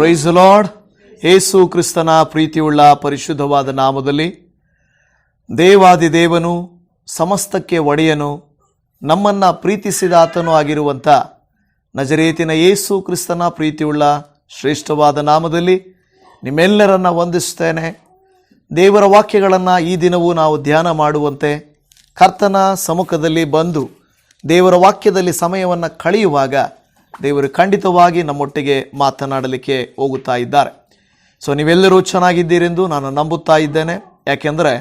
Price the lord. ಯೇಸು ಕ್ರಿಸ್ತನ ಪ್ರೀತಿಯುಳ್ಳ ಪರಿಶುದ್ಧವಾದ ನಾಮದಲ್ಲಿ ದೇವಾದಿದೇವನು, ಸಮಸ್ತಕ್ಕೆ ಒಡೆಯನು, ನಮ್ಮನ್ನು ಪ್ರೀತಿಸಿದಾತನೂ ಆಗಿರುವಂಥ ನಜರೇತಿನ ಯೇಸು ಕ್ರಿಸ್ತನ ಪ್ರೀತಿಯುಳ್ಳ ಶ್ರೇಷ್ಠವಾದ ನಾಮದಲ್ಲಿ ನಿಮ್ಮೆಲ್ಲರನ್ನ ವಂದಿಸ್ತೇನೆ. ದೇವರ ವಾಕ್ಯಗಳನ್ನು ಈ ದಿನವೂ ನಾವು ಧ್ಯಾನ ಮಾಡುವಂತೆ ಕರ್ತನ ಸಮ್ಮುಖದಲ್ಲಿ ಬಂದು ದೇವರ ವಾಕ್ಯದಲ್ಲಿ ಸಮಯವನ್ನು ಕಳೆಯುವಾಗ ದೇವರು ಖಂಡಿತವಾಗಿ ನಮ್ಮೊಟ್ಟಿಗೆ ಮಾತನಾಡಲಿಕ್ಕೆ ಹೋಗುತ್ತಾ ಇದ್ದಾರೆ. ಸೊ ನೀವೆಲ್ಲರೂ ಚೆನ್ನಾಗಿದ್ದೀರೆಂದು ನಾನು ನಂಬುತ್ತಾ ಇದ್ದೇನೆ. ಯಾಕೆಂದರೆ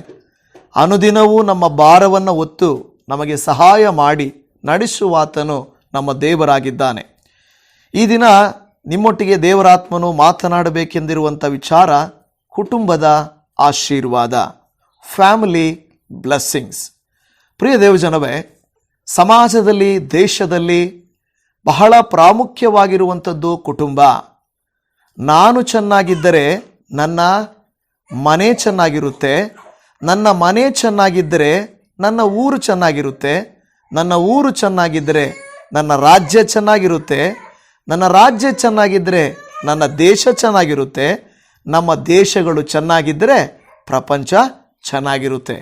ಅನುದಿನವೂ ನಮ್ಮ ಭಾರವನ್ನು ಹೊತ್ತು ನಮಗೆ ಸಹಾಯ ಮಾಡಿ ನಡೆಸುವಾತನು ನಮ್ಮ ದೇವರಾಗಿದ್ದಾನೆ. ಈ ದಿನ ನಿಮ್ಮೊಟ್ಟಿಗೆ ದೇವರಾತ್ಮನು ಮಾತನಾಡಬೇಕೆಂದಿರುವಂಥ ವಿಚಾರ ಕುಟುಂಬದ ಆಶೀರ್ವಾದ, ಫ್ಯಾಮಿಲಿ ಬ್ಲೆಸ್ಸಿಂಗ್ಸ್. ಪ್ರಿಯ ದೇವಜನವೇ, ಸಮಾಜದಲ್ಲಿ, ದೇಶದಲ್ಲಿ ಬಹಳ ಪ್ರಾಮುಖ್ಯವಾಗಿರುವಂಥದ್ದು ಕುಟುಂಬ. ನಾನು ಚೆನ್ನಾಗಿದ್ದರೆ ನನ್ನ ಮನೆ ಚೆನ್ನಾಗಿರುತ್ತೆ, ನನ್ನ ಮನೆ ಚೆನ್ನಾಗಿದ್ದರೆ ನನ್ನ ಊರು ಚೆನ್ನಾಗಿರುತ್ತೆ, ನನ್ನ ಊರು ಚೆನ್ನಾಗಿದ್ದರೆ ನನ್ನ ರಾಜ್ಯ ಚೆನ್ನಾಗಿರುತ್ತೆ, ನನ್ನ ರಾಜ್ಯ ಚೆನ್ನಾಗಿದ್ದರೆ ನನ್ನ ದೇಶ ಚೆನ್ನಾಗಿರುತ್ತೆ, ನಮ್ಮ ದೇಶಗಳು ಚೆನ್ನಾಗಿದ್ದರೆ ಪ್ರಪಂಚ ಚೆನ್ನಾಗಿರುತ್ತೆ.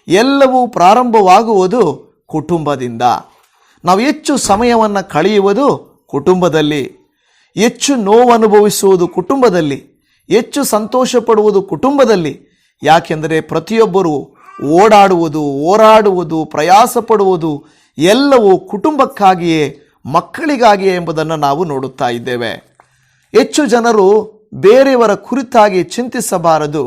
ಎಲ್ಲವೂ ಪ್ರಾರಂಭವಾಗುವುದು ಕುಟುಂಬದಿಂದ. ನಾವು ಹೆಚ್ಚು ಸಮಯವನ್ನು ಕಳೆಯುವುದು ಕುಟುಂಬದಲ್ಲಿ, ಹೆಚ್ಚು ನೋವು ಅನುಭವಿಸುವುದು ಕುಟುಂಬದಲ್ಲಿ, ಹೆಚ್ಚು ಸಂತೋಷ ಪಡುವುದು ಕುಟುಂಬದಲ್ಲಿ. ಯಾಕೆಂದರೆ ಪ್ರತಿಯೊಬ್ಬರು ಓಡಾಡುವುದು, ಹೋರಾಡುವುದು, ಪ್ರಯಾಸ ಪಡುವುದು ಎಲ್ಲವೂ ಕುಟುಂಬಕ್ಕಾಗಿಯೇ, ಮಕ್ಕಳಿಗಾಗಿಯೇ ಎಂಬುದನ್ನು ನಾವು ನೋಡುತ್ತಾ ಇದ್ದೇವೆ. ಹೆಚ್ಚು ಜನರು ಬೇರೆಯವರ ಕುರಿತಾಗಿ ಚಿಂತಿಸಬಾರದು.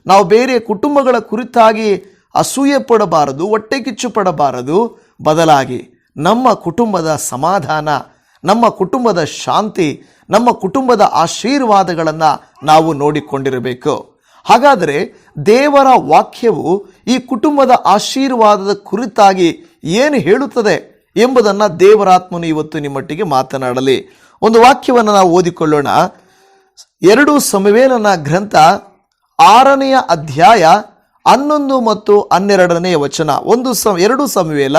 ನಾವು ಬೇರೆ ಕುಟುಂಬಗಳ ಕುರಿತಾಗಿ ಅಸೂಯೆ ಪಡಬಾರದು, ಹೊಟ್ಟೆ ಕಿಚ್ಚು ಪಡಬಾರದು. ಬದಲಾಗಿ ನಮ್ಮ ಕುಟುಂಬದ ಸಮಾಧಾನ, ನಮ್ಮ ಕುಟುಂಬದ ಶಾಂತಿ, ನಮ್ಮ ಕುಟುಂಬದ ಆಶೀರ್ವಾದಗಳನ್ನು ನಾವು ನೋಡಿಕೊಂಡಿರಬೇಕು. ಹಾಗಾದರೆ ದೇವರ ವಾಕ್ಯವು ಈ ಕುಟುಂಬದ ಆಶೀರ್ವಾದದ ಕುರಿತಾಗಿ ಏನು ಹೇಳುತ್ತದೆ ಎಂಬುದನ್ನು ದೇವರಾತ್ಮನು ಇವತ್ತು ನಿಮ್ಮೊಟ್ಟಿಗೆ ಮಾತನಾಡಲಿ. ಒಂದು ವಾಕ್ಯವನ್ನು ನಾವು ಓದಿಕೊಳ್ಳೋಣ. 2 ಸಮುವೇಲನ ಗ್ರಂಥ 6ನೇ ಅಧ್ಯಾಯ 11 ಮತ್ತು 12ನೇ ವಚನ. 2 ಸಮುವೇಲ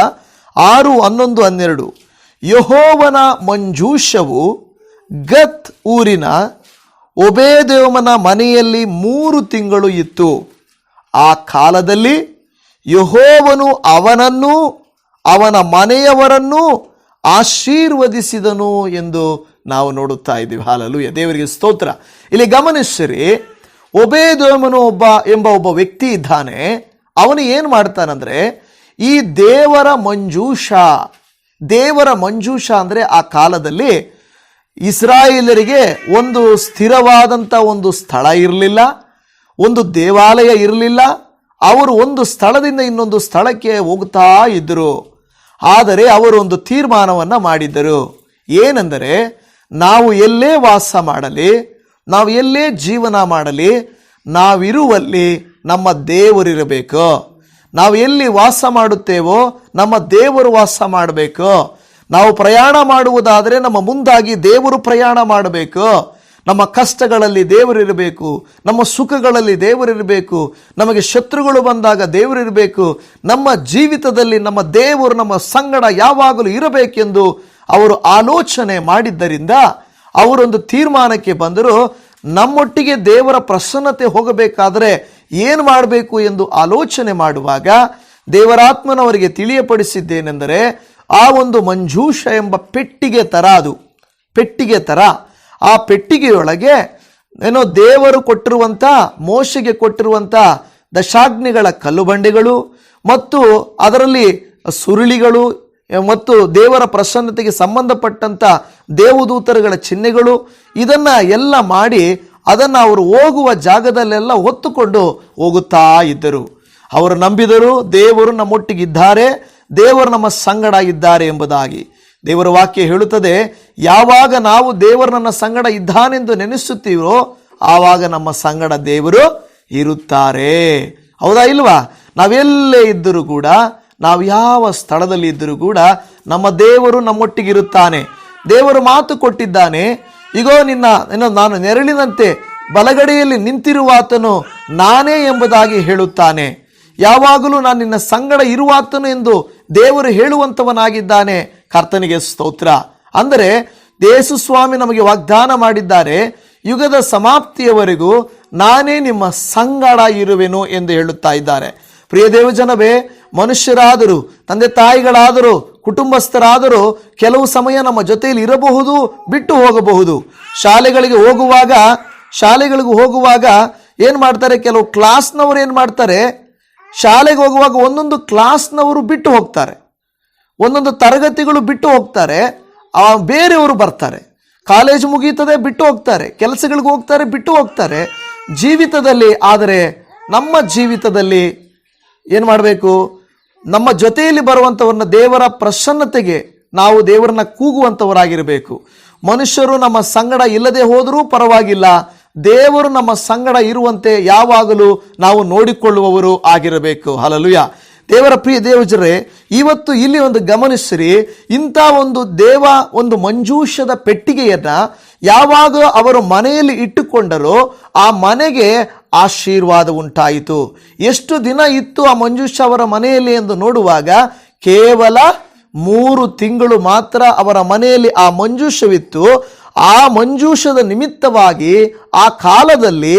6, 11, 12. ಯೆಹೋವನ ಮಂಜೂಷವು ಗತ್ ಊರಿನ ಓಬೇದೆದೋಮನ ಮನೆಯಲ್ಲಿ 3 ತಿಂಗಳು ಇತ್ತು. ಆ ಕಾಲದಲ್ಲಿ ಯೆಹೋವನು ಅವನನ್ನು ಅವನ ಮನೆಯವರನ್ನು ಆಶೀರ್ವದಿಸಿದನು ಎಂದು ನಾವು ನೋಡುತ್ತಾ ಇದ್ದೀವಿ. ಹಾಲೆಲೂಯಾ, ದೇವರಿಗೆ ಸ್ತೋತ್ರ. ಇಲ್ಲಿ ಗಮನಿಸಿರಿ, ಓಬೇದೆದೋಮನು ಎಂಬ ಒಬ್ಬ ವ್ಯಕ್ತಿ ಇದ್ದಾನೆ. ಅವನು ಏನು ಮಾಡ್ತಾನಂದ್ರೆ, ಈ ದೇವರ ಮಂಜೂಷ ಅಂದರೆ ಆ ಕಾಲದಲ್ಲಿ ಇಸ್ರಾಯೇಲರಿಗೆ ಒಂದು ಸ್ಥಿರವಾದಂಥ ಒಂದು ಸ್ಥಳ ಇರಲಿಲ್ಲ, ಒಂದು ದೇವಾಲಯ ಇರಲಿಲ್ಲ. ಅವರು ಒಂದು ಸ್ಥಳದಿಂದ ಇನ್ನೊಂದು ಸ್ಥಳಕ್ಕೆ ಹೋಗ್ತಾ ಇದ್ದರು. ಆದರೆ ಅವರು ಒಂದು ತೀರ್ಮಾನವನ್ನು ಮಾಡಿದ್ದರು. ಏನೆಂದರೆ, ನಾವು ಎಲ್ಲೇ ವಾಸ ಮಾಡಲಿ, ನಾವು ಎಲ್ಲೇ ಜೀವನ ಮಾಡಲಿ, ನಾವಿರುವಲ್ಲಿ ನಮ್ಮ ದೇವರಿರಬೇಕು. ನಾವು ಎಲ್ಲಿ ವಾಸ ಮಾಡುತ್ತೇವೋ ನಮ್ಮ ದೇವರು ವಾಸ ಮಾಡಬೇಕು. ನಾವು ಪ್ರಯಾಣ ಮಾಡುವುದಾದರೆ ನಮ್ಮ ಮುಂದಾಗಿ ದೇವರು ಪ್ರಯಾಣ ಮಾಡಬೇಕು. ನಮ್ಮ ಕಷ್ಟಗಳಲ್ಲಿ ದೇವರಿರಬೇಕು, ನಮ್ಮ ಸುಖಗಳಲ್ಲಿ ದೇವರಿರಬೇಕು, ನಮಗೆ ಶತ್ರುಗಳು ಬಂದಾಗ ದೇವರಿರಬೇಕು. ನಮ್ಮ ಜೀವಿತದಲ್ಲಿ ನಮ್ಮ ದೇವರು ನಮ್ಮ ಸಂಗಡ ಯಾವಾಗಲೂ ಇರಬೇಕೆಂದು ಅವರು ಆಲೋಚನೆ ಮಾಡಿದ್ದರಿಂದ ಅವರೊಂದು ತೀರ್ಮಾನಕ್ಕೆ ಬಂದರು. ನಮ್ಮೊಟ್ಟಿಗೆ ದೇವರ ಪ್ರಸನ್ನತೆ ಹೋಗಬೇಕಾದರೆ ಏನು ಮಾಡಬೇಕು ಎಂದು ಆಲೋಚನೆ ಮಾಡುವಾಗ ದೇವರಾತ್ಮನವರಿಗೆ ತಿಳಿಯಪಡಿಸಿದ್ದೇನೆಂದರೆ, ಆ ಒಂದು ಮಂಜೂಷ ಎಂಬ ಪೆಟ್ಟಿಗೆ ಥರ, ಅದು ಪೆಟ್ಟಿಗೆ ಥರ. ಆ ಪೆಟ್ಟಿಗೆಯೊಳಗೆ ಏನೋ ದೇವರು ಕೊಟ್ಟಿರುವಂಥ, ಮೋಶೆಗೆ ಕೊಟ್ಟಿರುವಂಥ ದಶಾಗ್ನಿಗಳ ಕಲ್ಲುಬಂಡೆಗಳು ಮತ್ತು ಅದರಲ್ಲಿ ಸುರುಳಿಗಳು ಮತ್ತು ದೇವರ ಪ್ರಸನ್ನತೆಗೆ ಸಂಬಂಧಪಟ್ಟಂಥ ದೇವದೂತರುಗಳ ಚಿಹ್ನೆಗಳು, ಇದನ್ನು ಎಲ್ಲ ಮಾಡಿ ಅದನ್ನು ಅವರು ಹೋಗುವ ಜಾಗದಲ್ಲೆಲ್ಲ ಹೊತ್ತುಕೊಂಡು ಹೋಗುತ್ತಾ ಇದ್ದರು. ಅವರು ನಂಬಿದರು, ದೇವರು ನಮ್ಮೊಟ್ಟಿಗಿದ್ದಾರೆ, ದೇವರು ನಮ್ಮ ಸಂಗಡ ಇದ್ದಾರೆ ಎಂಬುದಾಗಿ. ದೇವರ ವಾಕ್ಯ ಹೇಳುತ್ತದೆ, ಯಾವಾಗ ನಾವು ದೇವರು ನನ್ನ ಸಂಗಡ ಇದ್ದಾನೆಂದು ನೆನೆಸುತ್ತೀವೋ ಆವಾಗ ನಮ್ಮ ಸಂಗಡ ದೇವರು ಇರುತ್ತಾರೆ. ಹೌದಾ ಇಲ್ವಾ? ನಾವೆಲ್ಲೇ ಇದ್ದರೂ ಕೂಡ, ನಾವು ಯಾವ ಸ್ಥಳದಲ್ಲಿ ಇದ್ದರೂ ಕೂಡ ನಮ್ಮ ದೇವರು ನಮ್ಮೊಟ್ಟಿಗಿರುತ್ತಾನೆ. ದೇವರು ಮಾತು ಕೊಟ್ಟಿದ್ದಾನೆ, ಇಗೋ ನಾನು ನೆರಳಿನಂತೆ ಬಲಗಡೆಯಲ್ಲಿ ನಿಂತಿರುವಾತನು ನಾನೇ ಎಂಬುದಾಗಿ ಹೇಳುತ್ತಾನೆ. ಯಾವಾಗಲೂ ನಾನು ನಿನ್ನ ಸಂಗಡ ಇರುವಾತನು ಎಂದು ದೇವರು ಹೇಳುವಂಥವನಾಗಿದ್ದಾನೆ. ಕರ್ತನಿಗೆ ಸ್ತೋತ್ರ. ಅಂದರೆ ಯೇಸು ಸ್ವಾಮಿ ನಮಗೆ ವಾಗ್ದಾನ ಮಾಡಿದ್ದಾರೆ, ಯುಗದ ಸಮಾಪ್ತಿಯವರೆಗೂ ನಾನೇ ನಿಮ್ಮ ಸಂಗಡ ಇರುವೆನು ಎಂದು ಹೇಳುತ್ತಾ ಇದ್ದಾರೆ. ಪ್ರಿಯ ದೇವಜನವೇ, ಮನುಷ್ಯರಾದರೂ, ತಂದೆ ತಾಯಿಗಳಾದರೂ, ಕುಟುಂಬಸ್ಥರಾದರೂ ಕೆಲವು ಸಮಯ ನಮ್ಮ ಜೊತೆಯಲ್ಲಿ ಇರಬಹುದು, ಬಿಟ್ಟು ಹೋಗಬಹುದು. ಶಾಲೆಗಳಿಗೆ ಹೋಗುವಾಗ ಏನು ಮಾಡ್ತಾರೆ, ಕೆಲವು ಕ್ಲಾಸ್ನವರು ಏನು ಮಾಡ್ತಾರೆ, ಶಾಲೆಗೆ ಹೋಗುವಾಗ ಒಂದೊಂದು ಕ್ಲಾಸ್ನವರು ಬಿಟ್ಟು ಹೋಗ್ತಾರೆ, ಒಂದೊಂದು ತರಗತಿಗಳು ಬಿಟ್ಟು ಹೋಗ್ತಾರೆ, ಬೇರೆಯವರು ಬರ್ತಾರೆ. ಕಾಲೇಜು ಮುಗೀತದೆ, ಬಿಟ್ಟು ಹೋಗ್ತಾರೆ, ಕೆಲಸಗಳಿಗೆ ಹೋಗ್ತಾರೆ, ಬಿಟ್ಟು ಹೋಗ್ತಾರೆ ಜೀವಿತದಲ್ಲಿ. ಆದರೆ ನಮ್ಮ ಜೀವಿತದಲ್ಲಿ ಏನು ಮಾಡಬೇಕು, ನಮ್ಮ ಜೊತೆಯಲ್ಲಿ ಬರುವಂಥವ್ರನ್ನ ದೇವರ ಪ್ರಸನ್ನತೆಗೆ ನಾವು ದೇವರನ್ನ ಕೂಗುವಂಥವರಾಗಿರಬೇಕು. ಮನುಷ್ಯರು ನಮ್ಮ ಸಂಗಡ ಇಲ್ಲದೆ ಹೋದರೂ ಪರವಾಗಿಲ್ಲ, ದೇವರು ನಮ್ಮ ಸಂಗಡ ಇರುವಂತೆ ಯಾವಾಗಲೂ ನಾವು ನೋಡಿಕೊಳ್ಳುವವರು ಆಗಿರಬೇಕು. ಹಲ್ಲೆಲೂಯಾ. ದೇವರ ಪ್ರಿಯ ದೇವಜನರೇ, ಇವತ್ತು ಇಲ್ಲಿ ಒಂದು ಗಮನಿಸಿರಿ, ಇಂಥ ಒಂದು ಮಂಜೂಷದ ಪೆಟ್ಟಿಗೆಯನ್ನ ಯಾವಾಗ ಅವರು ಮನೆಯಲ್ಲಿ ಇಟ್ಟುಕೊಂಡರೋ ಆ ಮನೆಗೆ ಆಶೀರ್ವಾದ ಉಂಟಾಯಿತು. ಎಷ್ಟು ದಿನ ಇತ್ತು ಆ ಮಂಜೂಷ ಅವರ ಮನೆಯಲ್ಲಿ ಎಂದು ನೋಡುವಾಗ ಕೇವಲ 3 ತಿಂಗಳು ಮಾತ್ರ ಅವರ ಮನೆಯಲ್ಲಿ ಆ ಮಂಜೂಷವಿತ್ತು. ಆ ಮಂಜೂಷದ ನಿಮಿತ್ತವಾಗಿ ಆ ಕಾಲದಲ್ಲಿ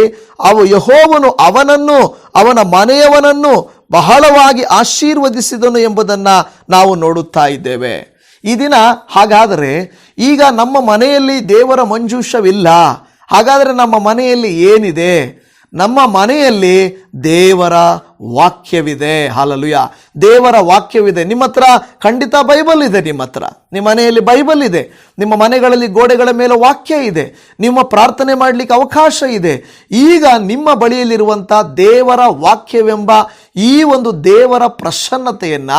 ಯೆಹೋವನು ಅವನನ್ನು, ಅವನ ಮನೆಯವನನ್ನು ಬಹಳವಾಗಿ ಆಶೀರ್ವದಿಸಿದನು ಎಂಬುದನ್ನು ನಾವು ನೋಡುತ್ತಾ ಇದ್ದೇವೆ. ಈ ದಿನ ಹಾಗಾದರೆ ಈಗ ನಮ್ಮ ಮನೆಯಲ್ಲಿ ದೇವರ ಮಂಜೂಷವಿಲ್ಲ, ಹಾಗಾದರೆ ನಮ್ಮ ಮನೆಯಲ್ಲಿ ಏನಿದೆ? ನಮ್ಮ ಮನೆಯಲ್ಲಿ ದೇವರ ವಾಕ್ಯವಿದೆ. ಹಲ್ಲೆಲೂಯಾ. ದೇವರ ವಾಕ್ಯವಿದೆ. ನಿಮ್ಮ ಹತ್ರ ಖಂಡಿತ ಬೈಬಲ್ ಇದೆ. ನಿಮ್ಮ ಮನೆಯಲ್ಲಿ ಬೈಬಲ್ ಇದೆ. ನಿಮ್ಮ ಮನೆಗಳಲ್ಲಿ ಗೋಡೆಗಳ ಮೇಲೆ ವಾಕ್ಯ ಇದೆ. ನಿಮ್ಮ ಪ್ರಾರ್ಥನೆ ಮಾಡಲಿಕ್ಕೆ ಅವಕಾಶ ಇದೆ. ಈಗ ನಿಮ್ಮ ಬಳಿಯಲ್ಲಿರುವಂಥ ದೇವರ ವಾಕ್ಯವೆಂಬ ಈ ಒಂದು ದೇವರ ಪ್ರಸನ್ನತೆಯನ್ನ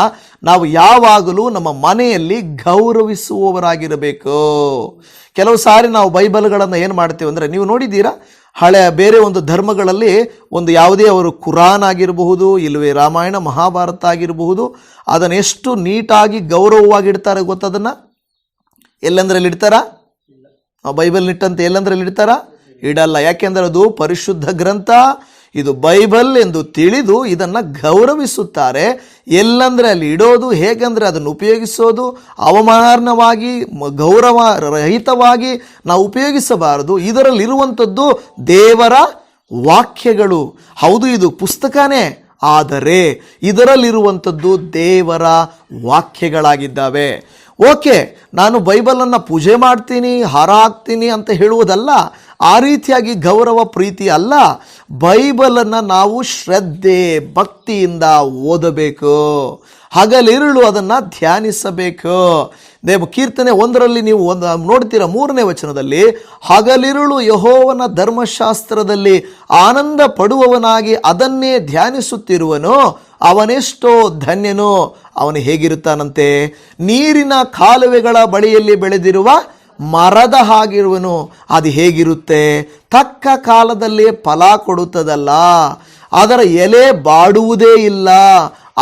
ನಾವು ಯಾವಾಗಲೂ ನಮ್ಮ ಮನೆಯಲ್ಲಿ ಗೌರವಿಸುವವರಾಗಿರಬೇಕು. ಕೆಲವು ಸಾರಿ ನಾವು ಬೈಬಲ್ಗಳನ್ನು ಏನು ಮಾಡ್ತೇವೆ ಅಂದರೆ, ನೀವು ನೋಡಿದ್ದೀರಾ, ಬೇರೆ ಒಂದು ಧರ್ಮಗಳಲ್ಲಿ ಒಂದು ಯಾವುದೇ ಅವರು ಕುರಾನ್ ಆಗಿರಬಹುದು, ಇಲ್ಲವೇ ರಾಮಾಯಣ ಮಹಾಭಾರತ ಆಗಿರಬಹುದು, ಅದನ್ನು ಎಷ್ಟು ನೀಟಾಗಿ ಗೌರವವಾಗಿ ಇಡ್ತಾರೆ ಗೊತ್ತದನ್ನು? ಎಲ್ಲಂದ್ರಲ್ಲಿ ಇಡ್ತಾರಾ? ಬೈಬಲ್ ಇಟ್ಟಂತೆ ಎಲ್ಲಂದ್ರಲ್ಲಿ ಇಡ್ತಾರಾ? ಇಡಲ್ಲ. ಯಾಕೆಂದರೆ ಅದು ಪರಿಶುದ್ಧ ಗ್ರಂಥ, ಇದು ಬೈಬಲ್ ಎಂದು ತಿಳಿದು ಇದನ್ನು ಗೌರವಿಸುತ್ತಾರೆ. ಎಲ್ಲಂದರೆ ಅಲ್ಲಿ ಇಡೋದು, ಹೇಗೆಂದರೆ ಅದನ್ನು ಉಪಯೋಗಿಸೋದು ಅವಮಾನವಾಗಿ, ಗೌರವ ರಹಿತವಾಗಿ ನಾವು ಉಪಯೋಗಿಸಬಾರದು. ಇದರಲ್ಲಿರುವಂಥದ್ದು ದೇವರ ವಾಕ್ಯಗಳು. ಹೌದು, ಇದು ಪುಸ್ತಕನೇ, ಆದರೆ ಇದರಲ್ಲಿರುವಂಥದ್ದು ದೇವರ ವಾಕ್ಯಗಳಾಗಿದ್ದಾವೆ. ಓಕೆ, ನಾನು ಬೈಬಲನ್ನು ಪೂಜೆ ಮಾಡ್ತೀನಿ, ಹಾರ ಹಾಕ್ತೀನಿ ಅಂತ ಹೇಳುವುದಲ್ಲ, ಆ ರೀತಿಯಾಗಿ ಗೌರವ ಪ್ರೀತಿ ಅಲ್ಲ. ಬೈಬಲನ್ನು ನಾವು ಶ್ರದ್ಧೆ ಭಕ್ತಿಯಿಂದ ಓದಬೇಕು, ಹಗಲಿರುಳು ಅದನ್ನು ಧ್ಯಾನಿಸಬೇಕು. ಕೀರ್ತನೆ 1ರಲ್ಲಿ ನೀವು ನೋಡ್ತೀರ, 3ನೇ ವಚನದಲ್ಲಿ, ಹಗಲಿರುಳು ಯೆಹೋವನ ಧರ್ಮಶಾಸ್ತ್ರದಲ್ಲಿ ಆನಂದ ಪಡುವವನಾಗಿ ಅದನ್ನೇ ಧ್ಯಾನಿಸುತ್ತಿರುವನು, ಅವನೆಷ್ಟೋ ಧನ್ಯನು. ಅವನು ಹೇಗಿರುತ್ತಾನಂತೆ? ನೀರಿನ ಕಾಲುವೆಗಳ ಬಳಿಯಲ್ಲಿ ಬೆಳೆದಿರುವ ಮರದ ಹಾಗಿರುವನು. ಅದು ಹೇಗಿರುತ್ತೆ? ತಕ್ಕ ಕಾಲದಲ್ಲಿ ಫಲ ಕೊಡುತ್ತದಲ್ಲ, ಅದರ ಎಲೆ ಬಾಡುವುದೇ ಇಲ್ಲ,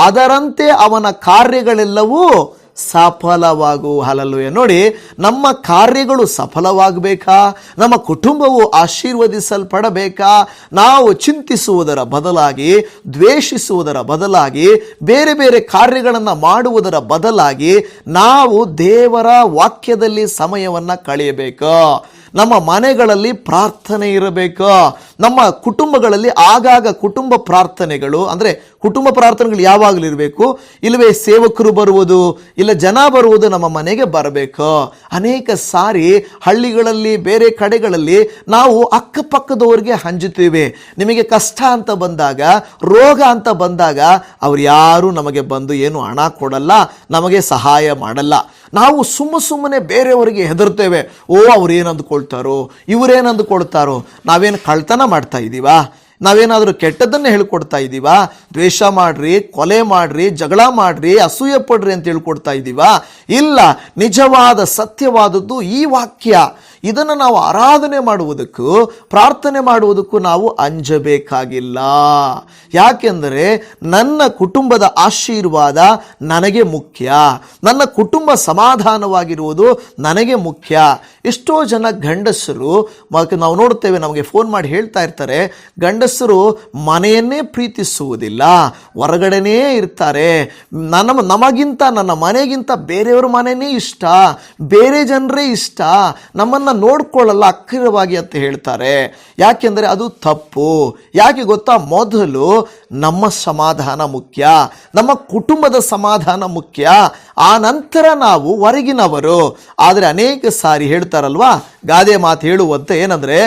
ಅದರಂತೆ ಅವನ ಕಾರ್ಯಗಳೆಲ್ಲವೂ ಸಫಲವಾಗು. ಹಲ್ಲೆಲೂಯಾ. ನೋಡಿ, ನಮ್ಮ ಕಾರ್ಯಗಳು ಸಫಲವಾಗಬೇಕಾ? ನಮ್ಮ ಕುಟುಂಬವು ಆಶೀರ್ವದಿಸಲ್ಪಡಬೇಕಾ? ನಾವು ಚಿಂತಿಸುವುದರ ಬದಲಾಗಿ, ದ್ವೇಷಿಸುವುದರ ಬದಲಾಗಿ, ಬೇರೆ ಬೇರೆ ಕಾರ್ಯಗಳನ್ನು ಮಾಡುವುದರ ಬದಲಾಗಿ ನಾವು ದೇವರ ವಾಕ್ಯದಲ್ಲಿ ಸಮಯವನ್ನು ಕಳೆಯಬೇಕು. ನಮ್ಮ ಮನೆಗಳಲ್ಲಿ ಪ್ರಾರ್ಥನೆ ಇರಬೇಕು. ನಮ್ಮ ಕುಟುಂಬಗಳಲ್ಲಿ ಆಗಾಗ ಕುಟುಂಬ ಪ್ರಾರ್ಥನೆಗಳು, ಅಂದರೆ ಕುಟುಂಬ ಪ್ರಾರ್ಥನೆಗಳು ಯಾವಾಗಲೂ ಇರಬೇಕು. ಇಲ್ಲವೇ ಸೇವಕರು ಬರುವುದು, ಇಲ್ಲ ಜನ ಬರುವುದು ನಮ್ಮ ಮನೆಗೆ ಬರಬೇಕು. ಅನೇಕ ಸಾರಿ ಹಳ್ಳಿಗಳಲ್ಲಿ, ಬೇರೆ ಕಡೆಗಳಲ್ಲಿ ನಾವು ಅಕ್ಕಪಕ್ಕದವರಿಗೆ ಹಂಚುತ್ತೇವೆ. ನಿಮಗೆ ಕಷ್ಟ ಅಂತ ಬಂದಾಗ, ರೋಗ ಅಂತ ಬಂದಾಗ ಅವ್ರು ಯಾರು ನಮಗೆ ಬಂದು ಏನು ಹಣ ಕೊಡಲ್ಲ, ನಮಗೆ ಸಹಾಯ ಮಾಡಲ್ಲ. ನಾವು ಸುಮ್ಮನೆ ಬೇರೆಯವರಿಗೆ ಹೆದರ್ತೇವೆ. ಅವ್ರೇನು ಅಂದುಕೊಳ್ತಾರೋ, ಇವರೇನು ಅಂದುಕೊಳ್ತಾರೋ, ನಾವೇನು ಕಳ್ತನ ಮಾಡ್ತಾ ಇದ್ದೀವಾ, ನಾವೇನಾದರೂ ಕೆಟ್ಟದ್ದನ್ನು ಹೇಳ್ಕೊಡ್ತಾ ಇದ್ದೀವಾ, ದ್ವೇಷ ಮಾಡ್ರಿ, ಕೊಲೆ ಮಾಡ್ರಿ, ಜಗಳ ಮಾಡ್ರಿ, ಅಸೂಯೆ ಪಡ್ರಿ ಅಂತ ಹೇಳ್ಕೊಡ್ತಾ ಇದ್ದೀವಾ? ಇಲ್ಲ. ನಿಜವಾದ ಸತ್ಯವಾದದ್ದು ಈ ವಾಕ್ಯ. ಇದನ್ನು ನಾವು ಆರಾಧನೆ ಮಾಡುವುದಕ್ಕೂ ಪ್ರಾರ್ಥನೆ ಮಾಡುವುದಕ್ಕೂ ನಾವು ಅಂಜಬೇಕಾಗಿಲ್ಲ. ಯಾಕೆಂದರೆ ನನ್ನ ಕುಟುಂಬದ ಆಶೀರ್ವಾದ ನನಗೆ ಮುಖ್ಯ, ನನ್ನ ಕುಟುಂಬ ಸಮಾಧಾನವಾಗಿರುವುದು ನನಗೆ ಮುಖ್ಯ. ಎಷ್ಟೋ ಜನ ಗಂಡಸರು ನಾವು ನೋಡುತ್ತೇವೆ, ನಮಗೆ ಫೋನ್ ಮಾಡಿ ಹೇಳ್ತಾ ಇರ್ತಾರೆ, ಗಂಡಸರು ಮನೆಯನ್ನೇ ಪ್ರೀತಿಸುವುದಿಲ್ಲ, ಹೊರಗಡೆನೇ ಇರ್ತಾರೆ. ನಮಗಿಂತ, ನನ್ನ ಮನೆಗಿಂತ ಬೇರೆಯವ್ರ ಮನೆಯೇ ಇಷ್ಟ, ಬೇರೆ ಜನರೇ ಇಷ್ಟ, ನಮ್ಮನ್ನು ನೋಡ್ಕೊಳ್ಳಲ್ಲ ಅಕ್ರಮವಾಗಿ ಅಂತ ಹೇಳ್ತಾರೆ. ಯಾಕೆಂದರೆ ಅದು ತಪ್ಪು. ಯಾಕೆ ಗೊತ್ತಾ? ಮೊದಲು ನಮ್ಮ ಸಮಾಧಾನ ಮುಖ್ಯ, ನಮ್ಮ ಕುಟುಂಬದ ಸಮಾಧಾನ ಮುಖ್ಯ, ಆ ನಂತರ ನಾವು ಹೊರಗಿನವರು. ಆದರೆ ಅನೇಕ ಸಾರಿ ಹೇಳ್ತಾರಲ್ವಾ, ಗಾದೆ ಮಾತು ಹೇಳುವಂತೆ ಏನಂದರೆ,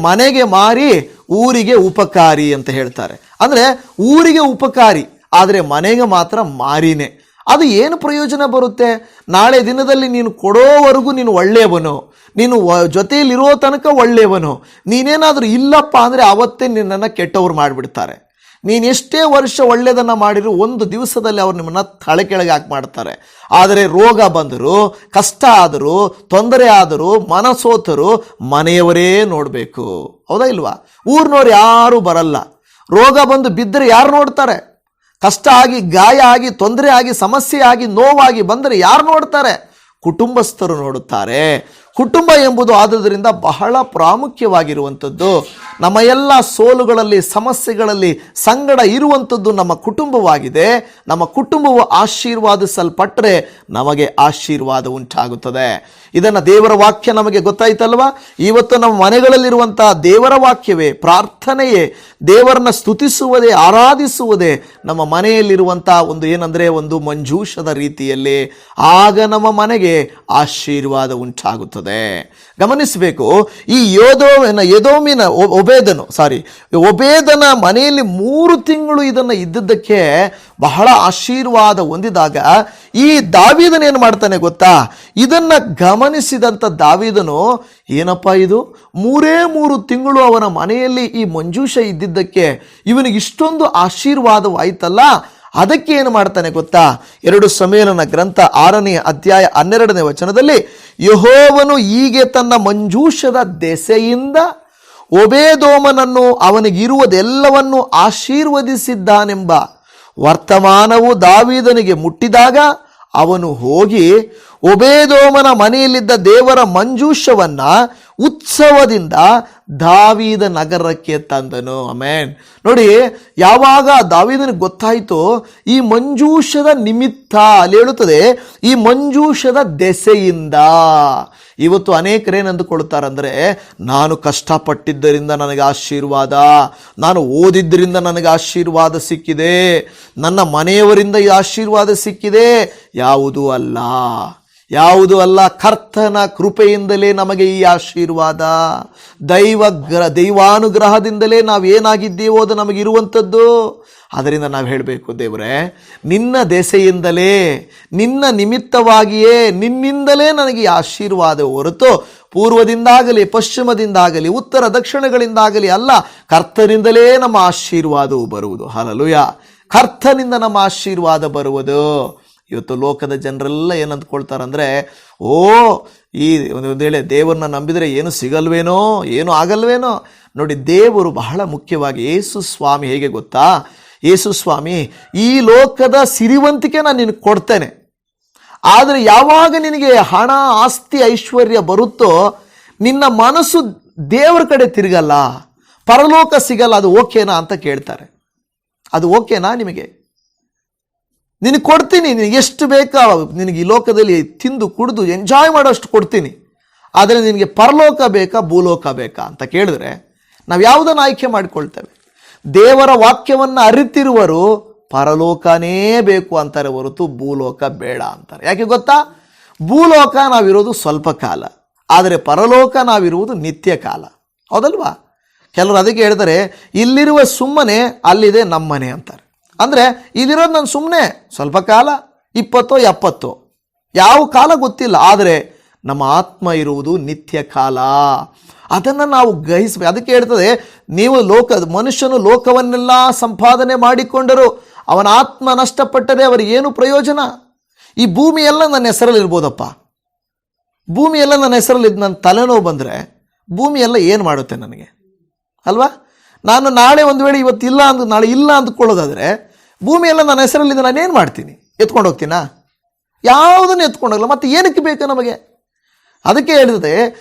ಮನೆಗೆ ಮಾರಿ ಊರಿಗೆ ಉಪಕಾರಿ ಅಂತ ಹೇಳ್ತಾರೆ. ಅಂದರೆ ಊರಿಗೆ ಉಪಕಾರಿ, ಆದರೆ ಮನೆಗೆ ಮಾತ್ರ ಮಾರಿನೇ. ಅದು ಏನು ಪ್ರಯೋಜನ ಬರುತ್ತೆ? ನಾಳೆ ದಿನದಲ್ಲಿ ನೀನು ಕೊಡೋವರೆಗೂ ನೀನು ಒಳ್ಳೆಯವನು, ನೀನು ಜೊತೆಯಲ್ಲಿರೋ ತನಕ ಒಳ್ಳೆಯವನು. ನೀನೇನಾದರೂ ಇಲ್ಲಪ್ಪ ಅಂದರೆ ಆವತ್ತೇ ನಿನ್ನನ್ನು ಕೆಟ್ಟವರು ಮಾಡಿಬಿಡ್ತಾರೆ. ನೀನು ಎಷ್ಟೇ ವರ್ಷ ಒಳ್ಳೆಯದನ್ನು ಮಾಡಿದ್ರು ಒಂದು ದಿವಸದಲ್ಲಿ ಅವ್ರು ನಿಮ್ಮನ್ನು ತಲೆ ಕೆಳಗೆ ಹಾಕಿ ಮಾಡ್ತಾರೆ. ಆದರೆ ರೋಗ ಬಂದರೂ, ಕಷ್ಟ ಆದರೂ, ತೊಂದರೆ ಆದರೂ, ಮನಸೋತರು ಮನೆಯವರೇ ನೋಡಬೇಕು. ಹೌದಾ ಇಲ್ವಾ? ಊರಿನವ್ರು ಯಾರೂ ಬರಲ್ಲ. ರೋಗ ಬಂದು ಬಿದ್ದರೆ ಯಾರು ನೋಡ್ತಾರೆ? ಕಷ್ಟ ಆಗಿ, ಗಾಯ ಆಗಿ, ತೊಂದರೆ ಆಗಿ, ಸಮಸ್ಯೆ ಆಗಿ, ನೋವಾಗಿ ಬಂದರೆ ಯಾರು ನೋಡ್ತಾರೆ? ಕುಟುಂಬಸ್ಥರು ನೋಡುತ್ತಾರೆ. ಕುಟುಂಬ ಎಂಬುದು ಆದುದರಿಂದ ಬಹಳ ಪ್ರಾಮುಖ್ಯವಾಗಿರುವಂಥದ್ದು. ನಮ್ಮ ಎಲ್ಲ ಸೋಲುಗಳಲ್ಲಿ, ಸಮಸ್ಯೆಗಳಲ್ಲಿ ಸಂಗಡ ಇರುವಂಥದ್ದು ನಮ್ಮ ಕುಟುಂಬವಾಗಿದೆ. ನಮ್ಮ ಕುಟುಂಬವು ಆಶೀರ್ವಾದಿಸಲ್ಪಟ್ಟರೆ ನಮಗೆ ಆಶೀರ್ವಾದ ಉಂಟಾಗುತ್ತದೆ. ಇದನ್ನು ದೇವರ ವಾಕ್ಯ ನಮಗೆ ಗೊತ್ತಾಯ್ತಲ್ವಾ? ಇವತ್ತು ನಮ್ಮ ಮನೆಗಳಲ್ಲಿರುವಂಥ ದೇವರ ವಾಕ್ಯವೇ, ಪ್ರಾರ್ಥನೆಯೇ, ದೇವರನ್ನ ಸ್ತುತಿಸುವುದೇ, ಆರಾಧಿಸುವುದೇ ನಮ್ಮ ಮನೆಯಲ್ಲಿರುವಂಥ ಒಂದು ಏನಂದರೆ ಒಂದು ಮಂಜೂಷದ ರೀತಿಯಲ್ಲಿ. ಆಗ ನಮ್ಮ ಮನೆಗೆ ಆಶೀರ್ವಾದ ಉಂಟಾಗುತ್ತದೆ. ಗಮನಿಸಬೇಕು, ಈ ಒಬೇದನ ಮನೆಯಲ್ಲಿ 3 ತಿಂಗಳು ಇದನ್ನು ಇದ್ದದ್ದಕ್ಕೆ ಬಹಳ ಆಶೀರ್ವಾದ ಹೊಂದಿದಾಗ ಈ ದಾವೀದನು ಏನು ಮಾಡ್ತಾನೆ ಗೊತ್ತಾ? ಇದನ್ನು ಗಮನಿಸಿದಂಥ ದಾವೀದನು, ಏನಪ್ಪ ಇದು 3 ತಿಂಗಳು ಅವನ ಮನೆಯಲ್ಲಿ ಈ ಮಂಜೂಷ ಇದ್ದಿದ್ದಕ್ಕೆ ಇವನಿಗೆ ಇಷ್ಟೊಂದು ಆಶೀರ್ವಾದವಾಯ್ತಲ್ಲ. ಅದಕ್ಕೆ ಏನು ಮಾಡ್ತಾನೆ ಗೊತ್ತಾ? 2 ಸಮುವೇಲನ ಗ್ರಂಥ 6ನೇ ಅಧ್ಯಾಯ 12ನೇ ವಚನದಲ್ಲಿ, ಯೆಹೋವನು ಹೀಗೆ ತನ್ನ ಮಂಜೂಷದ ದೆಸೆಯಿಂದ ಒಬೇದೋಮನನ್ನು ಅವನಿಗಿರುವುದೆಲ್ಲವನ್ನು ಆಶೀರ್ವದಿಸಿದ್ದಾನೆಂಬ ವರ್ತಮಾನವು ದಾವೀದನಿಗೆ ಮುಟ್ಟಿದಾಗ ಅವನು ಹೋಗಿ ಒಬೇದೋಮನ ಮನೆಯಲ್ಲಿದ್ದ ದೇವರ ಮಂಜೂಷವನ್ನ ಉತ್ಸವದಿಂದ ದಾವೀದ ನಗರಕ್ಕೆ ತಂದನು. ಆಮೆನ್. ನೋಡಿ, ಯಾವಾಗ ದಾವೀದನಿಗೆ ಗೊತ್ತಾಯಿತು ಈ ಮಂಜೂಷದ ನಿಮಿತ್ತ, ಅಲ್ಲಿ ಹೇಳುತ್ತದೆ ಈ ಮಂಜೂಷದ ದೆಸೆಯಿಂದ. ಇವತ್ತು ಅನೇಕರೇನು ಅಂದುಕೊಳ್ತಾರಂದರೆ, ನಾನು ಕಷ್ಟಪಟ್ಟಿದ್ದರಿಂದ ನನಗೆ ಆಶೀರ್ವಾದ, ನಾನು ಓದಿದ್ದರಿಂದ ನನಗೆ ಆಶೀರ್ವಾದ ಸಿಕ್ಕಿದೆ, ನನ್ನ ಮನೆಯವರಿಂದ ಈ ಆಶೀರ್ವಾದ ಸಿಕ್ಕಿದೆ. ಯಾವುದೂ ಅಲ್ಲ, ಯಾವುದೂ ಅಲ್ಲ. ಕರ್ತನ ಕೃಪೆಯಿಂದಲೇ ನಮಗೆ ಈ ಆಶೀರ್ವಾದ. ದೈವಾನುಗ್ರಹದಿಂದಲೇ ನಾವು ಏನಾಗಿದ್ದೇವೋ ಅದು ನಮಗಿರುವಂಥದ್ದು. ಅದರಿಂದ ನಾವು ಹೇಳಬೇಕು, ದೇವರೇ, ನಿನ್ನ ದೆಸೆಯಿಂದಲೇ, ನಿನ್ನ ನಿಮಿತ್ತವಾಗಿಯೇ, ನಿನ್ನಿಂದಲೇ ನನಗೆ ಈ ಆಶೀರ್ವಾದ ಹೊರತು ಪೂರ್ವದಿಂದಾಗಲಿ, ಪಶ್ಚಿಮದಿಂದಾಗಲಿ, ಉತ್ತರ ದಕ್ಷಿಣಗಳಿಂದಾಗಲಿ ಅಲ್ಲ. ಕರ್ತನಿಂದಲೇ ನಮ್ಮ ಆಶೀರ್ವಾದವು ಬರುವುದು. ಹಲ್ಲೆಲೂಯಾ. ಕರ್ತನಿಂದ ನಮ್ಮ ಆಶೀರ್ವಾದ ಬರುವುದು. ಇವತ್ತು ಲೋಕದ ಜನರೆಲ್ಲ ಏನು ಅಂದ್ಕೊಳ್ತಾರಂದರೆ, ಈ ಒಂದು ವೇಳೆ ದೇವರನ್ನ ನಂಬಿದರೆ ಏನು ಸಿಗಲ್ವೇನೋ, ಏನು ಆಗಲ್ವೇನೋ. ನೋಡಿ, ದೇವರು ಬಹಳ ಮುಖ್ಯವಾಗಿ, ಯೇಸು ಸ್ವಾಮಿ ಹೇಗೆ ಗೊತ್ತಾ? ಯೇಸು ಸ್ವಾಮಿ, ಈ ಲೋಕದ ಸಿರಿವಂತಿಕೆ ನಾನು ನಿನಗೆ ಕೊಡ್ತೇನೆ, ಆದರೆ ಯಾವಾಗ ನಿನಗೆ ಹಣ, ಆಸ್ತಿ, ಐಶ್ವರ್ಯ ಬರುತ್ತೋ ನಿನ್ನ ಮನಸ್ಸು ದೇವರ ಕಡೆ ತಿರುಗಲ್ಲ, ಪರಲೋಕ ಸಿಗಲ್ಲ. ಅದು ಓಕೆನಾ ಅಂತ ಕೇಳ್ತಾರೆ. ಅದು ಓಕೆನಾ ನಿಮಗೆ? ನಿನಗೆ ಕೊಡ್ತೀನಿ, ನಿನಗೆ ಎಷ್ಟು ಬೇಕಾ, ನಿನಗೆ ಈ ಲೋಕದಲ್ಲಿ ತಿಂದು ಕುಡಿದು ಎಂಜಾಯ್ ಮಾಡೋಷ್ಟು ಕೊಡ್ತೀನಿ, ಆದರೆ ನಿನಗೆ ಪರಲೋಕ ಬೇಕಾ, ಭೂಲೋಕ ಬೇಕಾ ಅಂತ ಕೇಳಿದ್ರೆ ನಾವು ಯಾವುದನ್ನು ಆಯ್ಕೆ ಮಾಡಿಕೊಳ್ತೇವೆ? ದೇವರ ವಾಕ್ಯವನ್ನು ಅರಿತಿರುವರು ಪರಲೋಕನೇ ಬೇಕು ಅಂತಾರೆ ಹೊರತು ಭೂಲೋಕ ಬೇಡ ಅಂತಾರೆ. ಯಾಕೆ ಗೊತ್ತಾ? ಭೂಲೋಕ ನಾವಿರೋದು ಸ್ವಲ್ಪ ಕಾಲ, ಆದರೆ ಪರಲೋಕ ನಾವಿರುವುದು ನಿತ್ಯ ಕಾಲ. ಹೌದಲ್ವಾ? ಕೆಲವರು ಅದಕ್ಕೆ ಹೇಳ್ತಾರೆ, ಇಲ್ಲಿರುವ ಸುಮ್ಮನೆ ಅಲ್ಲಿದೆ ನಮ್ಮನೆ ಅಂತಾರೆ. ಅಂದರೆ ಇಲ್ಲಿರೋದು ನಾನು ಸುಮ್ಮನೆ ಸ್ವಲ್ಪ ಕಾಲ, 20 70 ಯಾವ ಕಾಲ ಗೊತ್ತಿಲ್ಲ, ಆದರೆ ನಮ್ಮ ಆತ್ಮ ಇರುವುದು ನಿತ್ಯ ಕಾಲ. ಅದನ್ನು ನಾವು ಗ್ರಹಿಸಬೇಕು. ಅದಕ್ಕೆ ಹೇಳ್ತದೆ, ನೀವು ಮನುಷ್ಯನು ಲೋಕವನ್ನೆಲ್ಲ ಸಂಪಾದನೆ ಮಾಡಿಕೊಂಡರು ಅವನ ಆತ್ಮ ನಷ್ಟಪಟ್ಟರೆ ಅವರಿಗೇನು ಪ್ರಯೋಜನ? ಈ ಭೂಮಿ ಎಲ್ಲ ನನ್ನ ಹೆಸರಲ್ಲಿ ಇರ್ಬೋದಪ್ಪ, ಭೂಮಿ ಎಲ್ಲ ನನ್ನ ಹೆಸರಲ್ಲಿ ನನ್ನ ತಲೆನೋವು ಬಂದರೆ ಭೂಮಿ ಎಲ್ಲ ಏನು ಮಾಡುತ್ತೆ ನನಗೆ, ಅಲ್ವಾ? ನಾನು ನಾಳೆ ಒಂದು ವೇಳೆ ಇವತ್ತಿಲ್ಲ ಅಂದು ನಾಳೆ ಇಲ್ಲ ಅಂದ್ಕೊಳ್ಳೋದಾದರೆ ಭೂಮಿ ಎಲ್ಲ ನನ್ನ ಹೆಸರಲ್ಲಿದ್ದು ನಾನೇನು ಮಾಡ್ತೀನಿ? ಎತ್ಕೊಂಡು ಹೋಗ್ತೀನಾ? ಯಾವುದನ್ನು ಎತ್ಕೊಂಡೋಗಲ್ಲ. ಮತ್ತು ಏನಕ್ಕೆ ಬೇಕು ನಮಗೆ? ಅದಕ್ಕೆ ಹೇಳಿದೆ,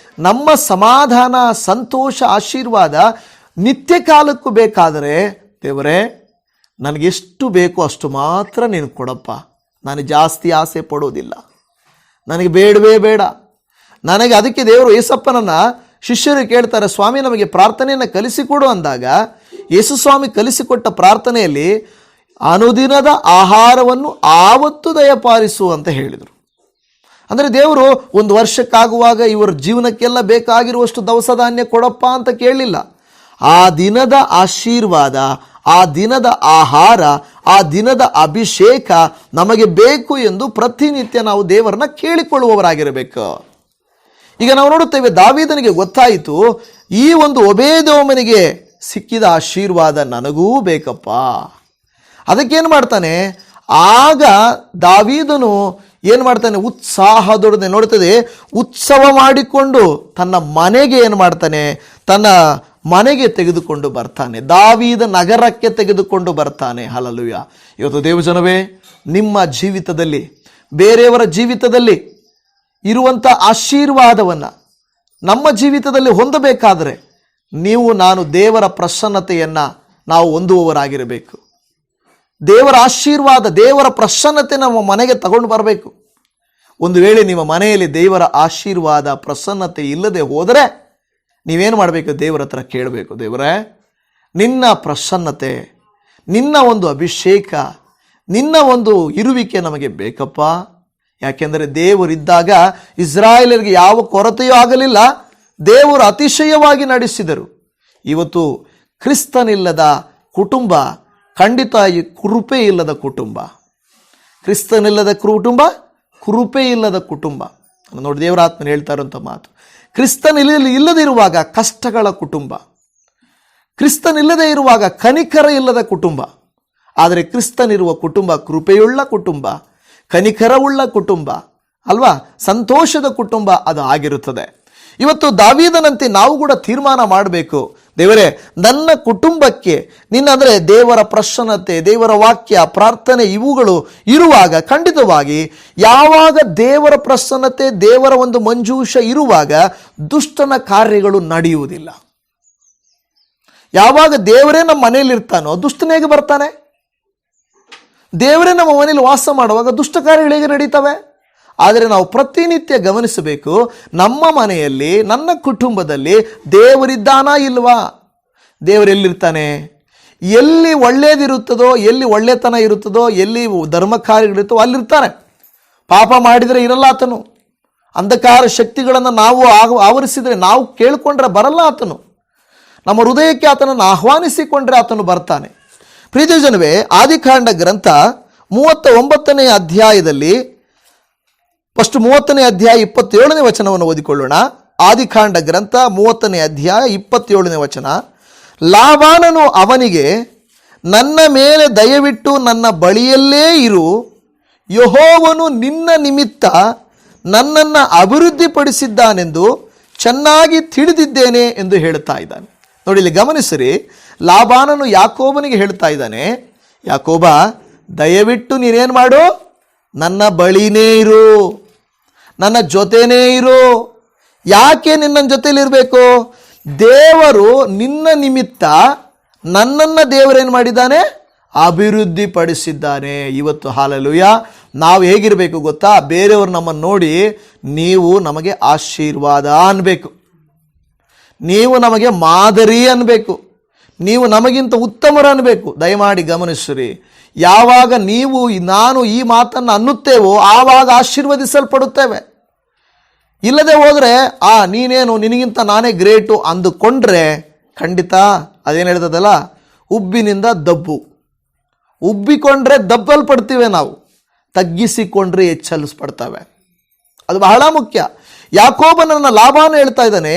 ನಮ್ಮ ಸಮಾಧಾನ, ಸಂತೋಷ, ಆಶೀರ್ವಾದ ನಿತ್ಯ ಕಾಲಕ್ಕೂ ಬೇಕಾದರೆ ದೇವರೇ ನನಗೆಷ್ಟು ಬೇಕೋ ಅಷ್ಟು ಮಾತ್ರ ನೀನು ಕೊಡಪ್ಪ, ನಾನು ಜಾಸ್ತಿ ಆಸೆ ಪಡೋದಿಲ್ಲ, ನನಗೆ ಬೇಡವೇ ಬೇಡ. ನನಗೆ ಅದಕ್ಕೆ ದೇವರು ಯೇಸಪ್ಪನನ್ನು ಶಿಷ್ಯರು ಕೇಳ್ತಾರೆ, ಸ್ವಾಮಿ ನಮಗೆ ಪ್ರಾರ್ಥನೆಯನ್ನು ಕಲಿಸಿಕೊಡು ಅಂದಾಗ ಯೇಸು ಸ್ವಾಮಿ ಕಲಿಸಿಕೊಟ್ಟ ಪ್ರಾರ್ಥನೆಯಲ್ಲಿ ಅನುದಿನದ ಆಹಾರವನ್ನು ಆವತ್ತು ದಯಪಾಲಿಸು ಅಂತ ಹೇಳಿದರು. ಅಂದರೆ ದೇವರು ಒಂದು ವರ್ಷಕ್ಕಾಗುವಾಗ ಇವರ ಜೀವನಕ್ಕೆಲ್ಲ ಬೇಕಾಗಿರುವಷ್ಟು ದವಸ ಧಾನ್ಯ ಕೊಡಪ್ಪ ಅಂತ ಕೇಳಲಿಲ್ಲ. ಆ ದಿನದ ಆಶೀರ್ವಾದ, ಆ ದಿನದ ಆಹಾರ, ಆ ದಿನದ ಅಭಿಷೇಕ ನಮಗೆ ಬೇಕು ಎಂದು ಪ್ರತಿನಿತ್ಯ ನಾವು ದೇವರನ್ನ ಕೇಳಿಕೊಳ್ಳುವವರಾಗಿರಬೇಕು. ಈಗ ನಾವು ನೋಡುತ್ತೇವೆ, ದಾವೀದನಿಗೆ ಗೊತ್ತಾಯಿತು, ಈ ಒಂದು ಒಬೇದೋಮನಿಗೆ ಸಿಕ್ಕಿದ ಆಶೀರ್ವಾದ ನನಗೂ ಬೇಕಪ್ಪ. ಅದಕ್ಕೇನು ಮಾಡ್ತಾನೆ, ಆಗ ದಾವೀದನು ಏನು ಮಾಡ್ತಾನೆ, ಉತ್ಸಾಹದೊಡನೆ ನೋಡ್ತದೆ ಉತ್ಸವ ಮಾಡಿಕೊಂಡು ತನ್ನ ಮನೆಗೆ ಏನು ಮಾಡ್ತಾನೆ, ತನ್ನ ಮನೆಗೆ ತೆಗೆದುಕೊಂಡು ಬರ್ತಾನೆ, ದಾವೀದ ನಗರಕ್ಕೆ ತೆಗೆದುಕೊಂಡು ಬರ್ತಾನೆ. ಹಲ್ಲೆಲೂಯಾ. ಇವತ್ತು ದೇವಜನವೇ, ನಿಮ್ಮ ಜೀವಿತದಲ್ಲಿ, ಬೇರೆಯವರ ಜೀವಿತದಲ್ಲಿ ಇರುವಂಥ ಆಶೀರ್ವಾದವನ್ನು ನಮ್ಮ ಜೀವಿತದಲ್ಲಿ ಹೊಂದಬೇಕಾದರೆ ನೀವು ನಾನು ದೇವರ ಪ್ರಸನ್ನತೆಯನ್ನು ನಾವು ಹೊಂದುವವರಾಗಿರಬೇಕು. ದೇವರ ಆಶೀರ್ವಾದ, ದೇವರ ಪ್ರಸನ್ನತೆ ನಮ್ಮ ಮನೆಗೆ ತಗೊಂಡು ಬರಬೇಕು. ಒಂದು ವೇಳೆ ನಿಮ್ಮ ಮನೆಯಲ್ಲಿ ದೇವರ ಆಶೀರ್ವಾದ, ಪ್ರಸನ್ನತೆ ಇಲ್ಲದೆ ಹೋದರೆ ನೀವೇನು ಮಾಡಬೇಕು, ದೇವರ ಹತ್ರ ಕೇಳಬೇಕು, ದೇವರೇ ನಿನ್ನ ಪ್ರಸನ್ನತೆ, ನಿನ್ನ ಒಂದು ಅಭಿಷೇಕ, ನಿನ್ನ ಒಂದು ಇರುವಿಕೆ ನಮಗೆ ಬೇಕಪ್ಪ. ಯಾಕೆಂದರೆ ದೇವರಿದ್ದಾಗ ಇಸ್ರಾಯೇಲರಿಗೆ ಯಾವ ಕೊರತೆಯೂ ಆಗಲಿಲ್ಲ, ದೇವರು ಅತಿಶಯವಾಗಿ ನಡೆಸಿದರು. ಇವತ್ತು ಕ್ರಿಸ್ತನಿಲ್ಲದ ಕುಟುಂಬ ಖಂಡಿತ ಕೃಪೆ ಇಲ್ಲದ ಕುಟುಂಬ. ಕ್ರಿಸ್ತನಿಲ್ಲದ ಕುಟುಂಬ ಕೃಪೆ ಇಲ್ಲದ ಕುಟುಂಬ. ನೋಡಿ, ದೇವರ ಆತ್ಮನ ಹೇಳ್ತಾ ಇರುವಂಥ ಮಾತು, ಕ್ರಿಸ್ತನಿಲ್ಲದಿರುವಾಗ ಕಷ್ಟಗಳ ಕುಟುಂಬ, ಕ್ರಿಸ್ತನಿಲ್ಲದೆ ಇರುವಾಗ ಕನಿಕರ ಇಲ್ಲದ ಕುಟುಂಬ. ಆದರೆ ಕ್ರಿಸ್ತನಿರುವ ಕುಟುಂಬ ಕೃಪೆಯುಳ್ಳ ಕುಟುಂಬ, ಕನಿಕರವುಳ್ಳ ಕುಟುಂಬ ಅಲ್ವಾ, ಸಂತೋಷದ ಕುಟುಂಬ ಅದು ಆಗಿರುತ್ತದೆ. ಇವತ್ತು ದಾವೀದನಂತೆ ನಾವು ಕೂಡ ತೀರ್ಮಾನ ಮಾಡಬೇಕು, ದೇವರೇ ನನ್ನ ಕುಟುಂಬಕ್ಕೆ ನಿನ್ನ ಅಂದರೆ ದೇವರ ಪ್ರಸನ್ನತೆ, ದೇವರ ವಾಕ್ಯ, ಪ್ರಾರ್ಥನೆ ಇವುಗಳು ಇರುವಾಗ ಖಂಡಿತವಾಗಿ ಯಾವಾಗ ದೇವರ ಪ್ರಸನ್ನತೆ, ದೇವರ ಒಂದು ಮಂಜೂಷ ಇರುವಾಗ ದುಷ್ಟನ ಕಾರ್ಯಗಳು ನಡೆಯುವುದಿಲ್ಲ. ಯಾವಾಗ ದೇವರೇ ನಮ್ಮ ಮನೆಯಲ್ಲಿ ಇರ್ತಾನೋ ದುಷ್ಟನ ಹೇಗೆ ಬರ್ತಾನೆ? ದೇವರೇ ನಮ್ಮ ಮನೆಯಲ್ಲಿ ವಾಸ ಮಾಡುವಾಗ ದುಷ್ಟ ಕಾರ್ಯಗಳು ಹೇಗೆ ನಡೀತವೆ? ಆದರೆ ನಾವು ಪ್ರತಿನಿತ್ಯ ಗಮನಿಸಬೇಕು, ನಮ್ಮ ಮನೆಯಲ್ಲಿ, ನನ್ನ ಕುಟುಂಬದಲ್ಲಿ ದೇವರಿದ್ದಾನಾ ಇಲ್ವಾ? ದೇವರೆಲ್ಲಿರ್ತಾನೆ? ಎಲ್ಲಿ ಒಳ್ಳೆಯದಿರುತ್ತದೋ, ಎಲ್ಲಿ ಒಳ್ಳೆತನ ಇರುತ್ತದೋ, ಎಲ್ಲಿ ಧರ್ಮ ಕಾರ್ಯಗಳಿರುತ್ತೋ ಅಲ್ಲಿರ್ತಾನೆ. ಪಾಪ ಮಾಡಿದರೆ ಇರಲ್ಲ ಆತನು. ಅಂಧಕಾರ ಶಕ್ತಿಗಳನ್ನು ನಾವು ಆವರಿಸಿದರೆ, ನಾವು ಕೇಳಿಕೊಂಡ್ರೆ ಬರಲ್ಲ ಆತನು. ನಮ್ಮ ಹೃದಯಕ್ಕೆ ಆತನನ್ನು ಆಹ್ವಾನಿಸಿಕೊಂಡ್ರೆ ಆತನು ಬರ್ತಾನೆ. ಪ್ರೀತಿಯ ಜನವೇ, ಆದಿಕಾಂಡ ಗ್ರಂಥ 39ನೇ ಅಧ್ಯಾಯದಲ್ಲಿ ಫಸ್ಟ್ 30ನೇ ಅಧ್ಯಾಯ 27ನೇ ವಚನವನ್ನು ಓದಿಕೊಳ್ಳೋಣ. ಆದಿಕಾಂಡ ಗ್ರಂಥ 30ನೇ ಅಧ್ಯಾಯ 27ನೇ ವಚನ. ಲಾಬಾನನು ಅವನಿಗೆ, ನನ್ನ ಮೇಲೆ ದಯವಿಟ್ಟು ನನ್ನ ಬಳಿಯಲ್ಲೇ ಇರು, ಯೆಹೋವನು ನಿನ್ನ ನಿಮಿತ್ತ ನನ್ನನ್ನು ಅಭಿವೃದ್ಧಿಪಡಿಸಿದ್ದಾನೆಂದು ಚೆನ್ನಾಗಿ ತಿಳಿದಿದ್ದೇನೆ ಎಂದು ಹೇಳ್ತಾ ಇದ್ದಾನೆ. ನೋಡಿ, ಇಲ್ಲಿ ಗಮನಿಸಿರಿ, ಲಾಬಾನನು ಯಾಕೋಬನಿಗೆ ಹೇಳ್ತಾ ಇದ್ದಾನೆ, ಯಾಕೋಬ ದಯವಿಟ್ಟು ನೀನೇನು ಮಾಡು, ನನ್ನ ಬಳಿನೇ ಇರು, ನನ್ನ ಜೊತೆನೇ ಇರು. ಯಾಕೆ ನಿನ್ನ ಜೊತೆಲಿರಬೇಕು? ದೇವರು ನಿನ್ನ ನಿಮಿತ್ತ ನನ್ನನ್ನು ದೇವರೇನು ಮಾಡಿದ್ದಾನೆ? ಅಭಿವೃದ್ಧಿ ಪಡಿಸಿದ್ದಾನೆ. ಇವತ್ತು ಹಲ್ಲೆಲೂಯಾ, ನಾವು ಹೇಗಿರಬೇಕು ಗೊತ್ತಾ? ಬೇರೆಯವರು ನಮ್ಮನ್ನು ನೋಡಿ ನೀವು ನಮಗೆ ಆಶೀರ್ವಾದ ಅನ್ಬೇಕು, ನೀವು ನಮಗೆ ಮಾದರಿ ಅನ್ಬೇಕು, ನೀವು ನಮಗಿಂತ ಉತ್ತಮರು ಅನ್ಬೇಕು. ದಯಮಾಡಿ ಗಮನಿಸಿರಿ, ಯಾವಾಗ ನೀವು ನಾನು ಈ ಮಾತನ್ನು ಅನ್ನುತ್ತೇವೋ ಆವಾಗ ಆಶೀರ್ವದಿಸಲ್ಪಡುತ್ತೇವೆ. ಇಲ್ಲದೆ ಹೋದರೆ ನೀನೇನು, ನಿನಗಿಂತ ನಾನೇ ಗ್ರೇಟು ಅಂದುಕೊಂಡ್ರೆ ಖಂಡಿತ ಅದೇನು ಹೇಳ್ತದಲ್ಲ, ಉಬ್ಬಿನಿಂದ ದಬ್ಬು. ಉಬ್ಬಿಕೊಂಡ್ರೆ ದಬ್ಬಲ್ಪಡ್ತೀವಿ ನಾವು, ತಗ್ಗಿಸಿಕೊಂಡ್ರೆ ಎಚ್ಚಲಿಸ್ಪಡ್ತವೆ. ಅದು ಬಹಳ ಮುಖ್ಯ. ಯಾಕೋಬನನ್ನ ಲಾಬಾನ ಹೇಳ್ತಾ ಇದ್ದಾನೆ,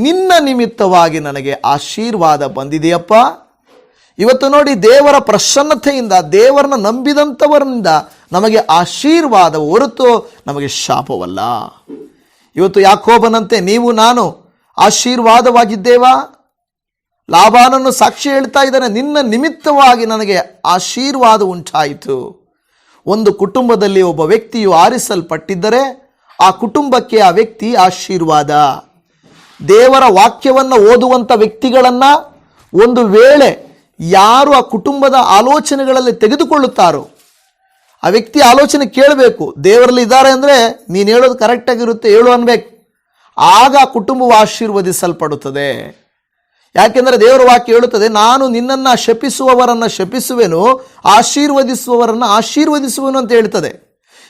ನಿನ್ನ ನಿಮಿತ್ತವಾಗಿ ನನಗೆ ಆಶೀರ್ವಾದ ಬಂದಿದೆಯಪ್ಪ. ಇವತ್ತು ನೋಡಿ, ದೇವರ ಪ್ರಸನ್ನತೆಯಿಂದ, ದೇವರನ್ನ ನಂಬಿದಂಥವರಿಂದ ನಮಗೆ ಆಶೀರ್ವಾದ ಹೊರತು ನಮಗೆ ಶಾಪವಲ್ಲ. ಇವತ್ತು ಯಾಕೋಬನಂತೆ ನೀವು ನಾನು ಆಶೀರ್ವಾದವಾಗಿದ್ದೇವಾ? ಲಾಬಾನನ್ನು ಸಾಕ್ಷಿ ಹೇಳ್ತಾ ಇದ್ದಾನೆ, ನಿನ್ನ ನಿಮಿತ್ತವಾಗಿ ನನಗೆ ಆಶೀರ್ವಾದ ಉಂಟಾಯಿತು. ಒಂದು ಕುಟುಂಬದಲ್ಲಿ ಒಬ್ಬ ವ್ಯಕ್ತಿಯು ಆರಿಸಲ್ಪಟ್ಟಿದ್ದರೆ ಆ ಕುಟುಂಬಕ್ಕೆ ಆ ವ್ಯಕ್ತಿ ಆಶೀರ್ವಾದ. ದೇವರ ವಾಕ್ಯವನ್ನು ಓದುವಂಥ ವ್ಯಕ್ತಿಗಳನ್ನು ಒಂದು ವೇಳೆ ಯಾರು ಆ ಕುಟುಂಬದ ಆಲೋಚನೆಗಳಲ್ಲಿ ತೆಗೆದುಕೊಳ್ಳುತ್ತಾರೋ ಆ ವ್ಯಕ್ತಿ ಆಲೋಚನೆ ಕೇಳಬೇಕು. ದೇವರಲ್ಲಿ ಇದ್ದಾರೆ ಅಂದರೆ ನೀನು ಹೇಳೋದು ಕರೆಕ್ಟಾಗಿರುತ್ತೆ ಹೇಳು ಅನ್ಬೇಕು. ಆಗ ಕುಟುಂಬವು ಆಶೀರ್ವದಿಸಲ್ಪಡುತ್ತದೆ. ಯಾಕೆಂದರೆ ದೇವರ ವಾಕ್ಯ ಹೇಳುತ್ತದೆ, ನಾನು ನಿನ್ನನ್ನು ಶಪಿಸುವವರನ್ನು ಶಪಿಸುವೆನು, ಆಶೀರ್ವದಿಸುವವರನ್ನು ಆಶೀರ್ವದಿಸುವೆನು ಅಂತ ಹೇಳ್ತದೆ.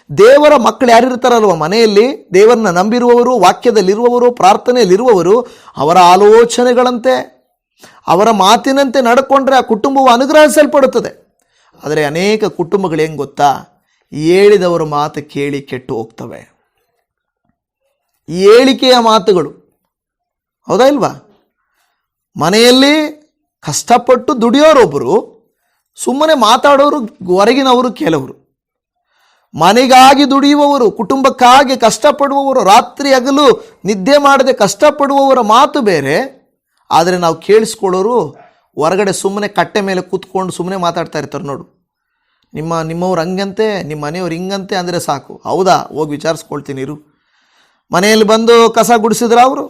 ದೇವರ ಮಕ್ಕಳು ಯಾರಿರ್ತಾರಲ್ವ ಮನೆಯಲ್ಲಿ, ದೇವರನ್ನ ನಂಬಿರುವವರು, ವಾಕ್ಯದಲ್ಲಿರುವವರು, ಪ್ರಾರ್ಥನೆಯಲ್ಲಿರುವವರು, ಅವರ ಆಲೋಚನೆಗಳಂತೆ ಅವರ ಮಾತಿನಂತೆ ನಡ್ಕೊಂಡ್ರೆ ಆ ಕುಟುಂಬವು ಅನುಗ್ರಹಿಸಲ್ಪಡುತ್ತದೆ. ಆದರೆ ಅನೇಕ ಕುಟುಂಬಗಳು ಹೆಂಗೆ ಗೊತ್ತಾ, ಹೇಳಿದವರ ಮಾತು ಕೇಳಿ ಕೆಟ್ಟು ಹೋಗ್ತವೆ. ಹೇಳಿಕೆಯ ಮಾತುಗಳು, ಹೌದಾ ಇಲ್ವಾ? ಮನೆಯಲ್ಲಿ ಕಷ್ಟಪಟ್ಟು ದುಡಿಯೋರೊಬ್ಬರು, ಸುಮ್ಮನೆ ಮಾತಾಡೋರು ಹೊರಗಿನವರು ಕೆಲವರು. ಮನೆಗಾಗಿ ದುಡಿಯುವವರು, ಕುಟುಂಬಕ್ಕಾಗಿ ಕಷ್ಟಪಡುವವರು, ರಾತ್ರಿ ಹಗಲು ನಿದ್ದೆ ಮಾಡದೆ ಕಷ್ಟಪಡುವವರ ಮಾತು ಬೇರೆ. ಆದರೆ ನಾವು ಕೇಳಿಸ್ಕೊಳ್ಳೋರು ಹೊರಗಡೆ ಸುಮ್ಮನೆ ಕಟ್ಟೆ ಮೇಲೆ ಕೂತ್ಕೊಂಡು ಸುಮ್ಮನೆ ಮಾತಾಡ್ತಾ ಇರ್ತಾರೆ. ನೋಡು, ನಿಮ್ಮವ್ರು ಹಂಗಂತೆ, ನಿಮ್ಮ ಮನೆಯವ್ರು ಹಿಂಗಂತೆ ಅಂದರೆ ಸಾಕು. ಹೌದಾ, ಹೋಗಿ ವಿಚಾರಿಸ್ಕೊಳ್ತೀನಿ ಇರು. ಮನೆಯಲ್ಲಿ ಬಂದು ಕಸ ಗುಡಿಸಿದ್ರ ಅವರು,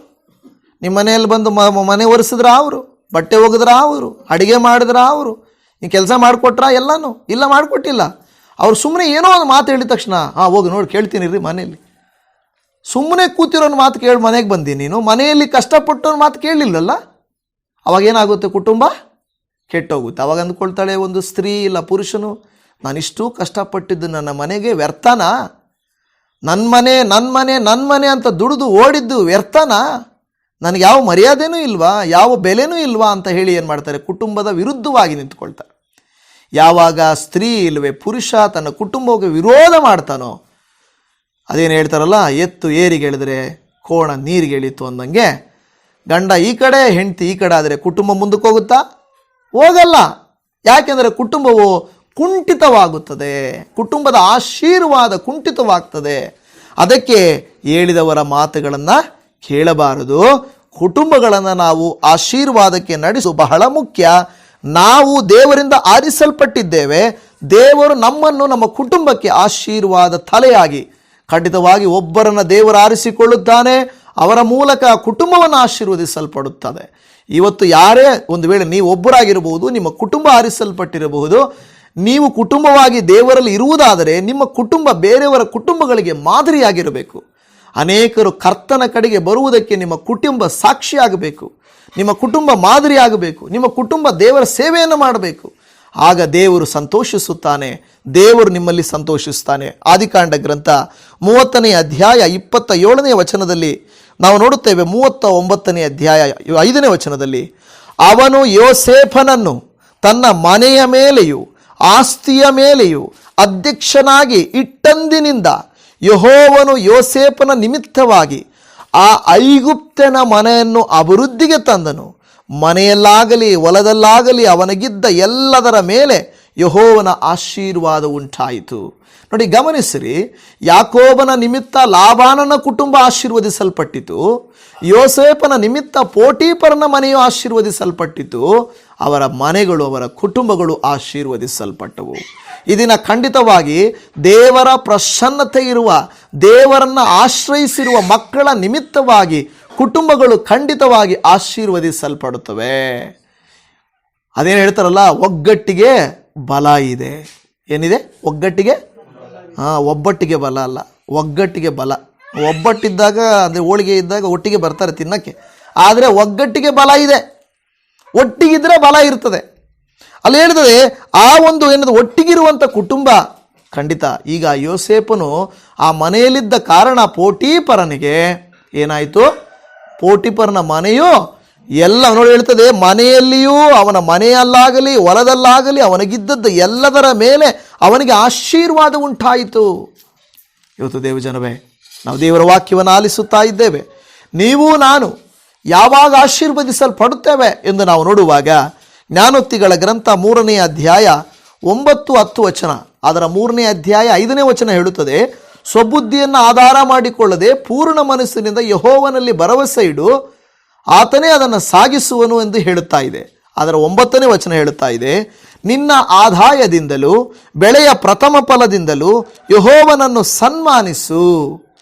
ನಿಮ್ಮ ಮನೆಯಲ್ಲಿ ಬಂದು ಮನೆ ಒರೆಸಿದ್ರ ಅವರು, ಬಟ್ಟೆ ಒಗೆದ್ರ ಅವರು, ಅಡುಗೆ ಮಾಡಿದ್ರ ಅವರು, ನೀವು ಕೆಲಸ ಮಾಡಿಕೊಟ್ರ ಎಲ್ಲನೂ? ಇಲ್ಲ, ಮಾಡಿಕೊಟ್ಟಿಲ್ಲ. ಅವ್ರು ಸುಮ್ಮನೆ ಏನೋ ಒಂದು ಮಾತು ಹೇಳಿದ ತಕ್ಷಣ ಹೋಗಿ ನೋಡಿ ಕೇಳ್ತೀನಿ ರೀ. ಮನೆಯಲ್ಲಿ ಸುಮ್ಮನೆ ಕೂತಿರೋನ ಮಾತು ಕೇಳಿ ಮನೆಗೆ ಬಂದಿ ನೀನು, ಮನೆಯಲ್ಲಿ ಕಷ್ಟಪಟ್ಟೋನ ಮಾತು ಕೇಳಲಿಲ್ಲಲ್ಲ, ಅವಾಗೇನಾಗುತ್ತೆ? ಕುಟುಂಬ ಕೆಟ್ಟೋಗುತ್ತೆ. ಅವಾಗ ಅಂದ್ಕೊಳ್ತಾಳೆ ಒಂದು ಸ್ತ್ರೀ ಇಲ್ಲ ಪುರುಷನು, ನಾನಿಷ್ಟು ಕಷ್ಟಪಟ್ಟಿದ್ದು ನನ್ನ ಮನೆಗೆ ವ್ಯರ್ಥನಾ? ನನ್ನ ಮನೆ ಅಂತ ದುಡಿದು ಓಡಿದ್ದು ವ್ಯರ್ಥನಾ? ನನಗೆ ಯಾವ ಮರ್ಯಾದೆನೂ ಇಲ್ವಾ, ಯಾವ ಬೆಲೆನೂ ಇಲ್ವಾ ಅಂತ ಹೇಳಿ ಏನು ಮಾಡ್ತಾರೆ? ಕುಟುಂಬದ ವಿರುದ್ಧವಾಗಿ ನಿಂತ್ಕೊಳ್ತಾರೆ. ಯಾವಾಗ ಸ್ತ್ರೀ ಇಲ್ಲವೇ ಪುರುಷ ತನ್ನ ಕುಟುಂಬಕ್ಕೆ ವಿರೋಧ ಮಾಡ್ತಾನೋ, ಅದೇನು ಹೇಳ್ತಾರಲ್ಲ, ಎತ್ತು ಏರಿಗೆ ಎಳೆದ್ರೆ ಕೋಣ ನೀರಿಗೆ ಎಳೀತು ಅಂದಂಗೆ, ಗಂಡ ಈ ಕಡೆ ಹೆಂಡತಿ ಈ ಕಡೆ ಆದರೆ ಕುಟುಂಬ ಮುಂದಕ್ಕೆ ಹೋಗುತ್ತಾ? ಹೋಗಲ್ಲ. ಯಾಕೆಂದರೆ ಕುಟುಂಬವು ಕುಂಠಿತವಾಗುತ್ತದೆ, ಕುಟುಂಬದ ಆಶೀರ್ವಾದ ಕುಂಠಿತವಾಗ್ತದೆ. ಅದಕ್ಕೆ ಹೇಳಿದವರ ಮಾತುಗಳನ್ನು ಕೇಳಬಾರದು. ಕುಟುಂಬಗಳನ್ನು ನಾವು ಆಶೀರ್ವಾದಕ್ಕೆ ನಡೆಸುವುದು ಬಹಳ ಮುಖ್ಯ. ನಾವು ದೇವರಿಂದ ಆರಿಸಲ್ಪಟ್ಟಿದ್ದೇವೆ. ದೇವರು ನಮ್ಮನ್ನು ನಮ್ಮ ಕುಟುಂಬಕ್ಕೆ ಆಶೀರ್ವಾದ ತಲೆಯಾಗಿ, ಖಂಡಿತವಾಗಿ ಒಬ್ಬರನ್ನು ದೇವರು ಆರಿಸಿಕೊಳ್ಳುತ್ತಾನೆ, ಅವರ ಮೂಲಕ ಕುಟುಂಬವನ್ನು ಆಶೀರ್ವದಿಸಲ್ಪಡುತ್ತದೆ. ಇವತ್ತು ಯಾರೇ ಒಂದು ವೇಳೆ ನೀವು ಒಬ್ಬರಾಗಿರಬಹುದು, ನಿಮ್ಮ ಕುಟುಂಬ ಆರಿಸಲ್ಪಟ್ಟಿರಬಹುದು. ನೀವು ಕುಟುಂಬವಾಗಿ ದೇವರಲ್ಲಿ ಇರುವುದಾದರೆ ನಿಮ್ಮ ಕುಟುಂಬ ಬೇರೆಯವರ ಕುಟುಂಬಗಳಿಗೆ ಮಾದರಿಯಾಗಿರಬೇಕು. ಅನೇಕರು ಕರ್ತನ ಕಡೆಗೆ ಬರುವುದಕ್ಕೆ ನಿಮ್ಮ ಕುಟುಂಬ ಸಾಕ್ಷಿಯಾಗಬೇಕು, ನಿಮ್ಮ ಕುಟುಂಬ ಮಾದರಿಯಾಗಬೇಕು, ನಿಮ್ಮ ಕುಟುಂಬ ದೇವರ ಸೇವೆಯನ್ನು ಮಾಡಬೇಕು. ಆಗ ದೇವರು ಸಂತೋಷಿಸುತ್ತಾನೆ, ದೇವರು ನಿಮ್ಮಲ್ಲಿ ಸಂತೋಷಿಸ್ತಾನೆ. ಆದಿಕಾಂಡ ಗ್ರಂಥ 30ನೇ ಅಧ್ಯಾಯ 27ನೇ ವಚನದಲ್ಲಿ ನಾವು ನೋಡುತ್ತೇವೆ. 39ನೇ ಅಧ್ಯಾಯ 5ನೇ ವಚನದಲ್ಲಿ, ಅವನು ಯೋಸೇಫನನ್ನು ತನ್ನ ಮನೆಯ ಮೇಲೆಯೂ ಆಸ್ತಿಯ ಮೇಲೆಯೂ ಅಧ್ಯಕ್ಷನಾಗಿ ಇಟ್ಟಂದಿನಿಂದ ಯೆಹೋವನು ಯೋಸೇಫನ ನಿಮಿತ್ತವಾಗಿ ಆ ಐಗುಪ್ತನ ಮನೆಯನ್ನು ಅಭಿವೃದ್ಧಿಗೆ ತಂದನು. ಮನೆಯಲ್ಲಾಗಲಿ ಹೊಲದಲ್ಲಾಗಲಿ ಅವನಿಗಿದ್ದ ಎಲ್ಲದರ ಮೇಲೆ ಯೆಹೋವನ ಆಶೀರ್ವಾದ ಉಂಟಾಯಿತು. ನೋಡಿ, ಗಮನಿಸಿರಿ, ಯಾಕೋಬನ ನಿಮಿತ್ತ ಲಾಬಾನನ ಕುಟುಂಬ ಆಶೀರ್ವದಿಸಲ್ಪಟ್ಟಿತು, ಯೋಸೇಫನ ನಿಮಿತ್ತ ಪೋಟೀಫರನ ಮನೆಯು ಆಶೀರ್ವದಿಸಲ್ಪಟ್ಟಿತು. ಅವರ ಮನೆಗಳು, ಅವರ ಕುಟುಂಬಗಳು ಆಶೀರ್ವದಿಸಲ್ಪಟ್ಟವು. ಈ ದಿನ ಖಂಡಿತವಾಗಿ ದೇವರ ಪ್ರಸನ್ನತೆ ಇರುವ, ದೇವರನ್ನು ಆಶ್ರಯಿಸಿರುವ ಮಕ್ಕಳ ನಿಮಿತ್ತವಾಗಿ ಕುಟುಂಬಗಳು ಖಂಡಿತವಾಗಿ ಆಶೀರ್ವದಿಸಲ್ಪಡುತ್ತವೆ. ಅದೇನು ಹೇಳ್ತಾರಲ್ಲ, ಒಗ್ಗಟ್ಟಿಗೆ ಬಲ ಇದೆ. ಏನಿದೆ? ಒಗ್ಗಟ್ಟಿಗೆ, ಒಬ್ಬಟ್ಟಿಗೆ ಬಲ ಅಲ್ಲ, ಒಗ್ಗಟ್ಟಿಗೆ ಬಲ. ಒಬ್ಬಟ್ಟಿದ್ದಾಗ ಅಂದರೆ ಹೋಳಿಗೆ ಇದ್ದಾಗ ಒಟ್ಟಿಗೆ ಬರ್ತಾರೆ ತಿನ್ನಕ್ಕೆ, ಆದರೆ ಒಗ್ಗಟ್ಟಿಗೆ ಬಲ ಇದೆ. ಒಟ್ಟಿಗಿದ್ರೆ ಬಲ ಇರ್ತದೆ. ಅಲ್ಲಿ ಹೇಳ್ತದೆ, ಆ ಒಂದು ಏನದು ಒಟ್ಟಿಗಿರುವಂಥ ಕುಟುಂಬ ಖಂಡಿತ. ಈಗ ಯೋಸೇಫನು ಆ ಮನೆಯಲ್ಲಿದ್ದ ಕಾರಣ ಪೋಟೀಫರನಿಗೆ ಏನಾಯಿತು? ಪೋಟೀಫರನ ಮನೆಯು ಎಲ್ಲ ನೋಡಿ ಹೇಳ್ತದೆ, ಮನೆಯಲ್ಲಿಯೂ ಅವನ ಮನೆಯಲ್ಲಾಗಲಿ ಹೊಲದಲ್ಲಾಗಲಿ ಅವನಿಗಿದ್ದದ್ದು ಎಲ್ಲದರ ಮೇಲೆ ಅವನಿಗೆ ಆಶೀರ್ವಾದ ಉಂಟಾಯಿತು. ಇವತ್ತು ದೇವಜನವೇ, ನಾವು ದೇವರ ವಾಕ್ಯವನ್ನು ಆಲಿಸುತ್ತಾ ಇದ್ದೇವೆ. ನೀವು ನಾನು ಯಾವಾಗ ಆಶೀರ್ವದಿಸಲ್ಪಡುತ್ತೇವೆ ಎಂದು ನಾವು ನೋಡುವಾಗ, ಜ್ಞಾನೋಕ್ತಿಗಳ ಗ್ರಂಥ 3ನೇ ಅಧ್ಯಾಯ 9-10 ವಚನ, ಅದರ 3ನೇ ಅಧ್ಯಾಯ 5ನೇ ವಚನ ಹೇಳುತ್ತದೆ, ಸ್ವಬುದ್ಧಿಯನ್ನು ಆಧಾರ ಮಾಡಿಕೊಳ್ಳದೆ ಪೂರ್ಣ ಮನಸ್ಸಿನಿಂದ ಯೆಹೋವನಲ್ಲಿ ಭರವಸೆ ಇಡು, ಆತನೇ ಅದನ್ನು ಸಾಗಿಸುವನು ಎಂದು ಹೇಳುತ್ತಾ ಇದೆ. ಅದರ 9ನೇ ವಚನ ಹೇಳುತ್ತಾ ಇದೆ, ನಿನ್ನ ಆದಾಯದಿಂದಲೂ ಬೆಳೆಯ ಪ್ರಥಮ ಫಲದಿಂದಲೂ ಯೆಹೋವನನ್ನು ಸನ್ಮಾನಿಸು.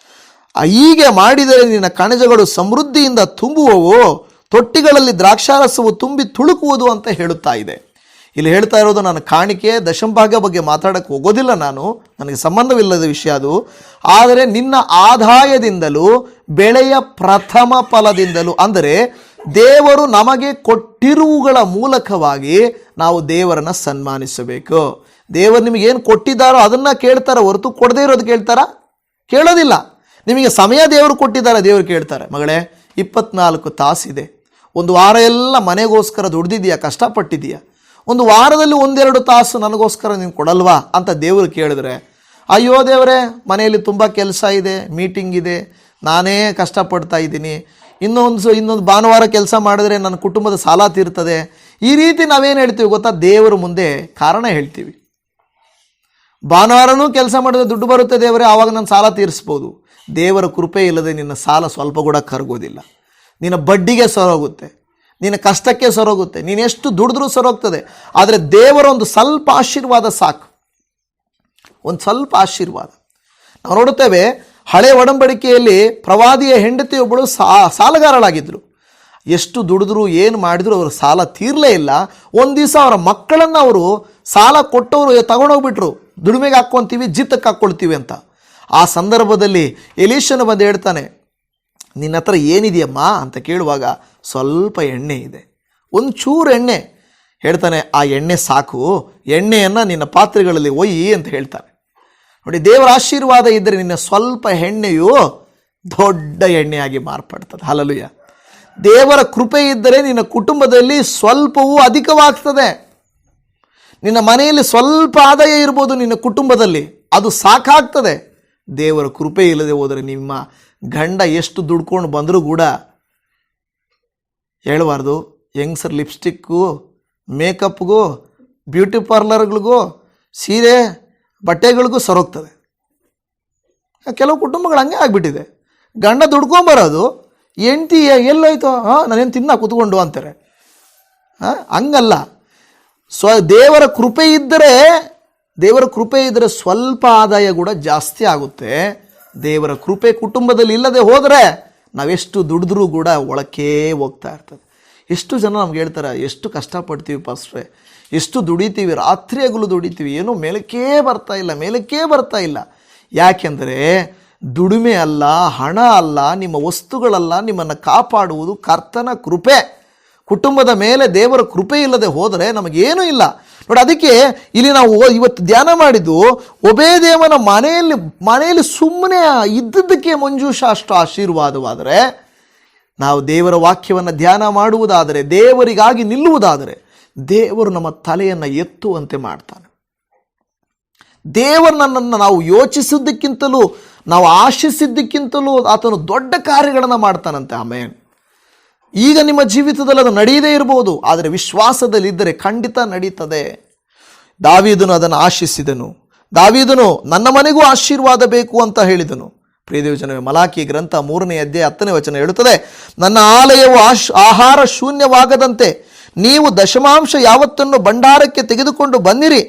ಹೀಗೆ ಮಾಡಿದರೆ ನಿನ್ನ ಕಣಜಗಳು ಸಮೃದ್ಧಿಯಿಂದ ತುಂಬುವವು, ತೊಟ್ಟಿಗಳಲ್ಲಿ ದ್ರಾಕ್ಷಾರಸವು ತುಂಬಿ ತುಳುಕುವುದು ಅಂತ ಹೇಳುತ್ತಾ ಇದೆ. ಇಲ್ಲಿ ಹೇಳ್ತಾ ಇರೋದು ನಾನು ಕಾಣಿಕೆ ದಶಮಭಾಗ ಬಗ್ಗೆ ಮಾತಾಡಕ್ಕೆ ಹೋಗೋದಿಲ್ಲ, ನನಗೆ ಸಂಬಂಧವಿಲ್ಲದ ವಿಷಯ ಅದು. ಆದರೆ ನಿನ್ನ ಆದಾಯದಿಂದಲೂ ಬೆಳೆಯ ಪ್ರಥಮ ಫಲದಿಂದಲೂ, ಅಂದರೆ ದೇವರು ನಮಗೆ ಕೊಟ್ಟಿರುವುಗಳ ಮೂಲಕವಾಗಿ ನಾವು ದೇವರನ್ನು ಸನ್ಮಾನಿಸಬೇಕು. ದೇವರು ನಿಮಗೇನು ಕೊಟ್ಟಿದ್ದಾರೋ ಅದನ್ನು ಕೇಳ್ತಾರೆ ಹೊರತು ಕೊಡದೇ ಇರೋದು ಕೇಳೋದಿಲ್ಲ. ನಿಮಗೆ ಸಮಯ ದೇವರು ಕೊಟ್ಟಿದ್ದಾರೆ, ದೇವರು ಕೇಳ್ತಾರೆ, ಮಗಳೇ 24 ತಾಸಿದೆ, ಒಂದು ವಾರ ಎಲ್ಲ ಮನೆಗೋಸ್ಕರ ದುಡ್ದಿದೆಯಾ, ಕಷ್ಟಪಟ್ಟಿದೆಯಾ, ಒಂದು ವಾರದಲ್ಲಿ 1-2 ತಾಸು ನನಗೋಸ್ಕರ ನೀನು ಕೊಡಲ್ವಾ ಅಂತ ದೇವರು ಕೇಳಿದ್ರೆ, ಅಯ್ಯೋ ದೇವರೇ ಮನೆಯಲ್ಲಿ ತುಂಬ ಕೆಲಸ ಇದೆ, ಮೀಟಿಂಗ್ ಇದೆ, ನಾನೇ ಕಷ್ಟಪಡ್ತಾ ಇದ್ದೀನಿ, ಇನ್ನೊಂದು ಭಾನುವಾರ ಕೆಲಸ ಮಾಡಿದ್ರೆ ನನ್ನ ಕುಟುಂಬದ ಸಾಲ ತೀರ್ತದೆ, ಈ ರೀತಿ ನಾವೇನು ಹೇಳ್ತೀವಿ ಗೊತ್ತಾ, ದೇವರ ಮುಂದೆ ಕಾರಣ ಹೇಳ್ತೀವಿ. ಭಾನುವಾರನೂ ಕೆಲಸ ಮಾಡಿದ್ರೆ ದುಡ್ಡು ಬರುತ್ತೆ ದೇವರೇ, ಆವಾಗ ನಾನು ಸಾಲ ತೀರಿಸ್ಬೋದು. ದೇವರ ಕೃಪೆ ಇಲ್ಲದೆ ನಿನ್ನ ಸಾಲ ಸ್ವಲ್ಪ ಕೂಡ ಕರಗೋದಿಲ್ಲ. ನಿನ್ನ ಬಡ್ಡಿಗೆ ಸರೋಗುತ್ತೆ, ನಿನ್ನ ಕಷ್ಟಕ್ಕೆ ಸರೋಗುತ್ತೆ, ನೀನು ಎಷ್ಟು ದುಡಿದ್ರೂ ಸರೋಗ್ತದೆ. ಆದರೆ ದೇವರ ಒಂದು ಸ್ವಲ್ಪ ಆಶೀರ್ವಾದ ಸಾಕು, ಒಂದು ಸ್ವಲ್ಪ ಆಶೀರ್ವಾದ. ನಾವು ನೋಡುತ್ತೇವೆ, ಹಳೆ ಒಡಂಬಡಿಕೆಯಲ್ಲಿ ಪ್ರವಾದಿಯ ಹೆಂಡತಿಯೊಬ್ಬಳು ಸಾಲಗಾರಳಾಗಿದ್ದರು. ಎಷ್ಟು ದುಡಿದ್ರು ಏನು ಮಾಡಿದ್ರು ಅವರು ಸಾಲ ತೀರಲೇ ಇಲ್ಲ. ಒಂದು ದಿವಸ ಅವರ ಮಕ್ಕಳನ್ನು ಅವರು ಸಾಲ ಕೊಟ್ಟವರು ತಗೊಂಡೋಗ್ಬಿಟ್ರು, ದುಡಿಮೆಗೆ ಹಾಕ್ಕೊತೀವಿ, ಜಿತ್ತಕ್ಕೆ ಹಾಕ್ಕೊಳ್ತೀವಿ ಅಂತ. ಆ ಸಂದರ್ಭದಲ್ಲಿ ಎಲೀಷನು ಬಂದು ಹೇಳ್ತಾನೆ, ನಿನ್ನ ಹತ್ರ ಏನಿದೆಯಮ್ಮ ಅಂತ ಕೇಳುವಾಗ, ಸ್ವಲ್ಪ ಎಣ್ಣೆ ಇದೆ, ಒಂದು ಚೂರು ಎಣ್ಣೆ. ಹೇಳ್ತಾನೆ, ಆ ಎಣ್ಣೆ ಸಾಕು, ಎಣ್ಣೆಯನ್ನು ನಿನ್ನ ಪಾತ್ರೆಗಳಲ್ಲಿ ಒಯ್ಯಿ ಅಂತ ಹೇಳ್ತಾನೆ. ನೋಡಿ, ದೇವರ ಆಶೀರ್ವಾದ ಇದ್ದರೆ ನಿನ್ನ ಸ್ವಲ್ಪ ಎಣ್ಣೆಯು ದೊಡ್ಡ ಎಣ್ಣೆಯಾಗಿ ಮಾರ್ಪಡ್ತದೆ. ಹಲ್ಲೆಲೂಯಾ. ದೇವರ ಕೃಪೆ ಇದ್ದರೆ ನಿನ್ನ ಕುಟುಂಬದಲ್ಲಿ ಸ್ವಲ್ಪವೂ ಅಧಿಕವಾಗ್ತದೆ. ನಿನ್ನ ಮನೆಯಲ್ಲಿ ಸ್ವಲ್ಪ ಆದಾಯ ಇರ್ಬೋದು, ನಿನ್ನ ಕುಟುಂಬದಲ್ಲಿ ಅದು ಸಾಕಾಗ್ತದೆ. ದೇವರ ಕೃಪೆ ಇಲ್ಲದೆ ಹೋದರೆ ನಿಮ್ಮ ಗಂಡ ಎಷ್ಟು ದುಡ್ಕೊಂಡು ಬಂದರೂ ಕೂಡ ಹೇಳಬಾರ್ದು, ಯಂಗ್ಸರ್ ಲಿಪ್ಸ್ಟಿಕ್ಕು, ಮೇಕಪ್ಗೂ, ಬ್ಯೂಟಿ ಪಾರ್ಲರ್ಗಳಿಗೂ, ಸೀರೆ ಬಟ್ಟೆಗಳಿಗೂ ಸರೋಗ್ತದೆ. ಕೆಲವು ಕುಟುಂಬಗಳು ಹಂಗೆ ಆಗಿಬಿಟ್ಟಿದೆ. ಗಂಡ ದುಡ್ಕೊಂಬರೋದು, ಹೆಂಡ್ತಿ ಎಲ್ಲೋಯ್ತು, ನಾನೇನು ತಿನ್ನ ಕೂತ್ಕೊಂಡು ಅಂತಾರೆ. ಹಂಗಲ್ಲ. ದೇವರ ಕೃಪೆ ಇದ್ದರೆ ಸ್ವಲ್ಪ ಆದಾಯ ಕೂಡ ಜಾಸ್ತಿ ಆಗುತ್ತೆ. ದೇವರ ಕೃಪೆ ಕುಟುಂಬದಲ್ಲಿ ಇಲ್ಲದೆ ಹೋದರೆ ನಾವೆಷ್ಟು ದುಡಿದ್ರೂ ಕೂಡ ಒಳಕ್ಕೆ ಹೋಗ್ತಾ ಇರ್ತದೆ. ಎಷ್ಟು ಜನ ನಮ್ಗೆ ಹೇಳ್ತಾರೆ, ಎಷ್ಟು ಕಷ್ಟಪಡ್ತೀವಿ ಪಾಸ್ಟ್ರೆ, ಎಷ್ಟು ದುಡಿತೀವಿ, ರಾತ್ರಿ ಹಗಲು ದುಡಿತೀವಿ, ಏನೋ ಮೇಲಕ್ಕೇ ಬರ್ತಾ ಇಲ್ಲ. ಯಾಕೆಂದರೆ ದುಡಿಮೆ ಅಲ್ಲ, ಹಣ ಅಲ್ಲ, ನಿಮ್ಮ ವಸ್ತುಗಳಲ್ಲ, ನಿಮ್ಮನ್ನು ಕಾಪಾಡುವುದು ಕರ್ತನ ಕೃಪೆ. ಕುಟುಂಬದ ಮೇಲೆ ದೇವರ ಕೃಪೆ ಇಲ್ಲದೆ ಹೋದರೆ ನಮಗೇನೂ ಇಲ್ಲ. ನೋಡಿ, ಅದಕ್ಕೆ ಇಲ್ಲಿ ನಾವು ಇವತ್ತು ಧ್ಯಾನ ಮಾಡಿದ್ದು, ಒಬೇದೇವನ ಮನೆಯಲ್ಲಿ ಸುಮ್ಮನೆ ಇದ್ದದ್ದಕ್ಕೆ ಮಂಜೂಷ ಅಷ್ಟು ಆಶೀರ್ವಾದವಾದರೆ, ನಾವು ದೇವರ ವಾಕ್ಯವನ್ನು ಧ್ಯಾನ ಮಾಡುವುದಾದರೆ, ದೇವರಿಗಾಗಿ ನಿಲ್ಲುವುದಾದರೆ, ದೇವರು ನಮ್ಮ ತಲೆಯನ್ನು ಎತ್ತುವಂತೆ ಮಾಡ್ತಾನೆ. ದೇವರು ನನ್ನನ್ನು ನಾವು ಯೋಚಿಸಿದ್ದಕ್ಕಿಂತಲೂ, ನಾವು ಆಶಿಸಿದ್ದಕ್ಕಿಂತಲೂ ಆತನು ದೊಡ್ಡ ಕಾರ್ಯಗಳನ್ನು ಮಾಡ್ತಾನಂತೆ. ಆಮೇನ್. ಈಗ ನಿಮ್ಮ ಜೀವಿತದಲ್ಲಿ ಅದು ನಡೆಯದೇ ಇರಬಹುದು, ಆದರೆ ವಿಶ್ವಾಸದಲ್ಲಿದ್ದರೆ ಖಂಡಿತ ನಡೀತದೆ. ದಾವೀದನು ಅದನ್ನು ಆಶಿಸಿದನು. ದಾವೀದನು ನನ್ನ ಮನೆಗೂ ಆಶೀರ್ವಾದ ಬೇಕು ಅಂತ ಹೇಳಿದನು. ಪ್ರಿಯದೇವಜನವೇ, ಮಲಾಕಿ ಗ್ರಂಥ 3ನೇ ಅಧ್ಯಾಯ 10ನೇ ವಚನ ಹೇಳುತ್ತದೆ, ನನ್ನ ಆಲಯವು ಆಹಾರ ಶೂನ್ಯವಾಗದಂತೆ ನೀವು ದಶಮಾಂಶ ಯಾವತ್ತನ್ನು ಭಂಡಾರಕ್ಕೆ ತೆಗೆದುಕೊಂಡು ಬನ್ನಿರಿ.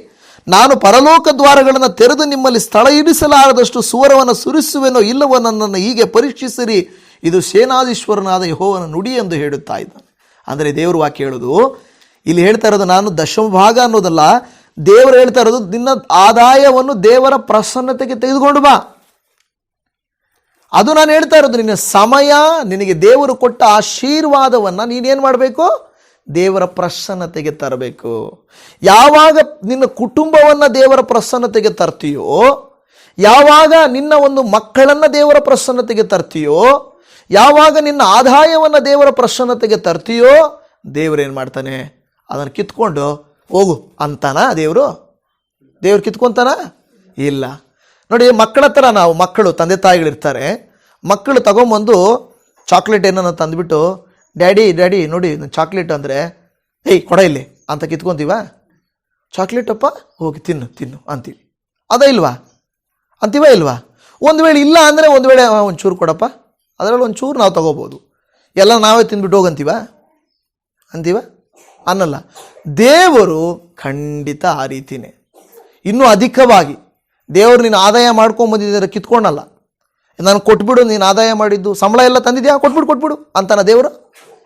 ನಾನು ಪರಲೋಕ ದ್ವಾರಗಳನ್ನು ತೆರೆದು ನಿಮ್ಮಲ್ಲಿ ಸ್ಥಳ ಇರಿಸಲಾರದಷ್ಟು ಸುವರವನ್ನು ಸುರಿಸುವೆನೋ ಇಲ್ಲವೋ ನನ್ನನ್ನು ಹೀಗೆ ಪರೀಕ್ಷಿಸಿರಿ. ಇದು ಸೇನಾಧೀಶ್ವರನಾದ ಯೆಹೋವನ ನುಡಿ ಎಂದು ಹೇಳುತ್ತಾ ಇದ್ದಾನೆ. ಅಂದರೆ ದೇವರು ವಾಕ್ಯ ಹೇಳೋದು, ಇಲ್ಲಿ ಹೇಳ್ತಾ ಇರೋದು ನಾನು ದಶಮಭಾಗ ಅನ್ನೋದಲ್ಲ, ದೇವರು ಹೇಳ್ತಾ ಇರೋದು ನಿನ್ನ ಆದಾಯವನ್ನು ದೇವರ ಪ್ರಸನ್ನತೆಗೆ ತೆಗೆದುಕೊಂಡು ಬಾ. ಅದು ನಾನು ಹೇಳ್ತಾ ಇರೋದು, ನಿನ್ನ ಸಮಯ, ನಿನಗೆ ದೇವರು ಕೊಟ್ಟ ಆಶೀರ್ವಾದವನ್ನು ನೀನೇನು ಮಾಡಬೇಕು? ದೇವರ ಪ್ರಸನ್ನತೆಗೆ ತರಬೇಕು. ಯಾವಾಗ ನಿನ್ನ ಕುಟುಂಬವನ್ನು ದೇವರ ಪ್ರಸನ್ನತೆಗೆ ತರ್ತೀಯೋ, ಯಾವಾಗ ನಿನ್ನ ಒಂದು ಮಕ್ಕಳನ್ನು ದೇವರ ಪ್ರಸನ್ನತೆಗೆ ತರ್ತೀಯೋ, ಯಾವಾಗ ನಿನ್ನ ಆದಾಯವನ್ನು ದೇವರ ಪ್ರಸನ್ನತೆಗೆ ತರ್ತೀಯೋ, ದೇವರೇನು ಮಾಡ್ತಾನೆ? ಅದನ್ನು ಕಿತ್ಕೊಂಡು ಹೋಗು ಅಂತಾನ ದೇವರು ಕಿತ್ಕೊಂತಾನ? ಇಲ್ಲ. ನೋಡಿ, ಮಕ್ಕಳ ಹತ್ರ ಮಕ್ಕಳು ತಂದೆ ತಾಯಿಗಳಿರ್ತಾರೆ, ಮಕ್ಕಳು ತಗೊಂಬಂದು ಚಾಕ್ಲೇಟ್ ಏನನ್ನ ತಂದುಬಿಟ್ಟು, ಡ್ಯಾಡಿ ನೋಡಿ ಚಾಕ್ಲೇಟ್ ಅಂದರೆ, ಏಯ್ ಕೊಡ ಇಲ್ಲಿ ಅಂತ ಕಿತ್ಕೊಂತೀವ? ಚಾಕ್ಲೇಟಪ್ಪ, ಹೋಗಿ ತಿನ್ನು ಅಂತೀವಿ. ಅದ ಇಲ್ವಾ? ಅಂತೀವ ಇಲ್ವಾ? ಒಂದು ವೇಳೆ ಇಲ್ಲ ಅಂದರೆ, ಒಂದು ವೇಳೆ ಒಂಚೂರು ಕೊಡಪ್ಪ, ಅದರಲ್ಲಿ ಒಂಚೂರು ನಾವು ತಗೋಬೋದು, ಎಲ್ಲ ನಾವೇ ತಿಂದ್ಬಿಟ್ಟು ಹೋಗಂತೀವ? ಅನ್ನಲ್ಲ. ದೇವರು ಖಂಡಿತ ಆ ರೀತಿಯೇ, ಇನ್ನೂ ಅಧಿಕವಾಗಿ ದೇವರು ನೀನು ಆದಾಯ ಮಾಡ್ಕೊಂಬಂದಿದ್ದಾರೆ, ಕಿತ್ಕೊಂಡಲ್ಲ. ನಾನು ಕೊಟ್ಬಿಡು, ನೀನು ಆದಾಯ ಮಾಡಿದ್ದು ಸಂಬಳ ಎಲ್ಲ ತಂದಿದ್ಯಾ, ಕೊಟ್ಬಿಡು ಅಂತಾನ ದೇವರು?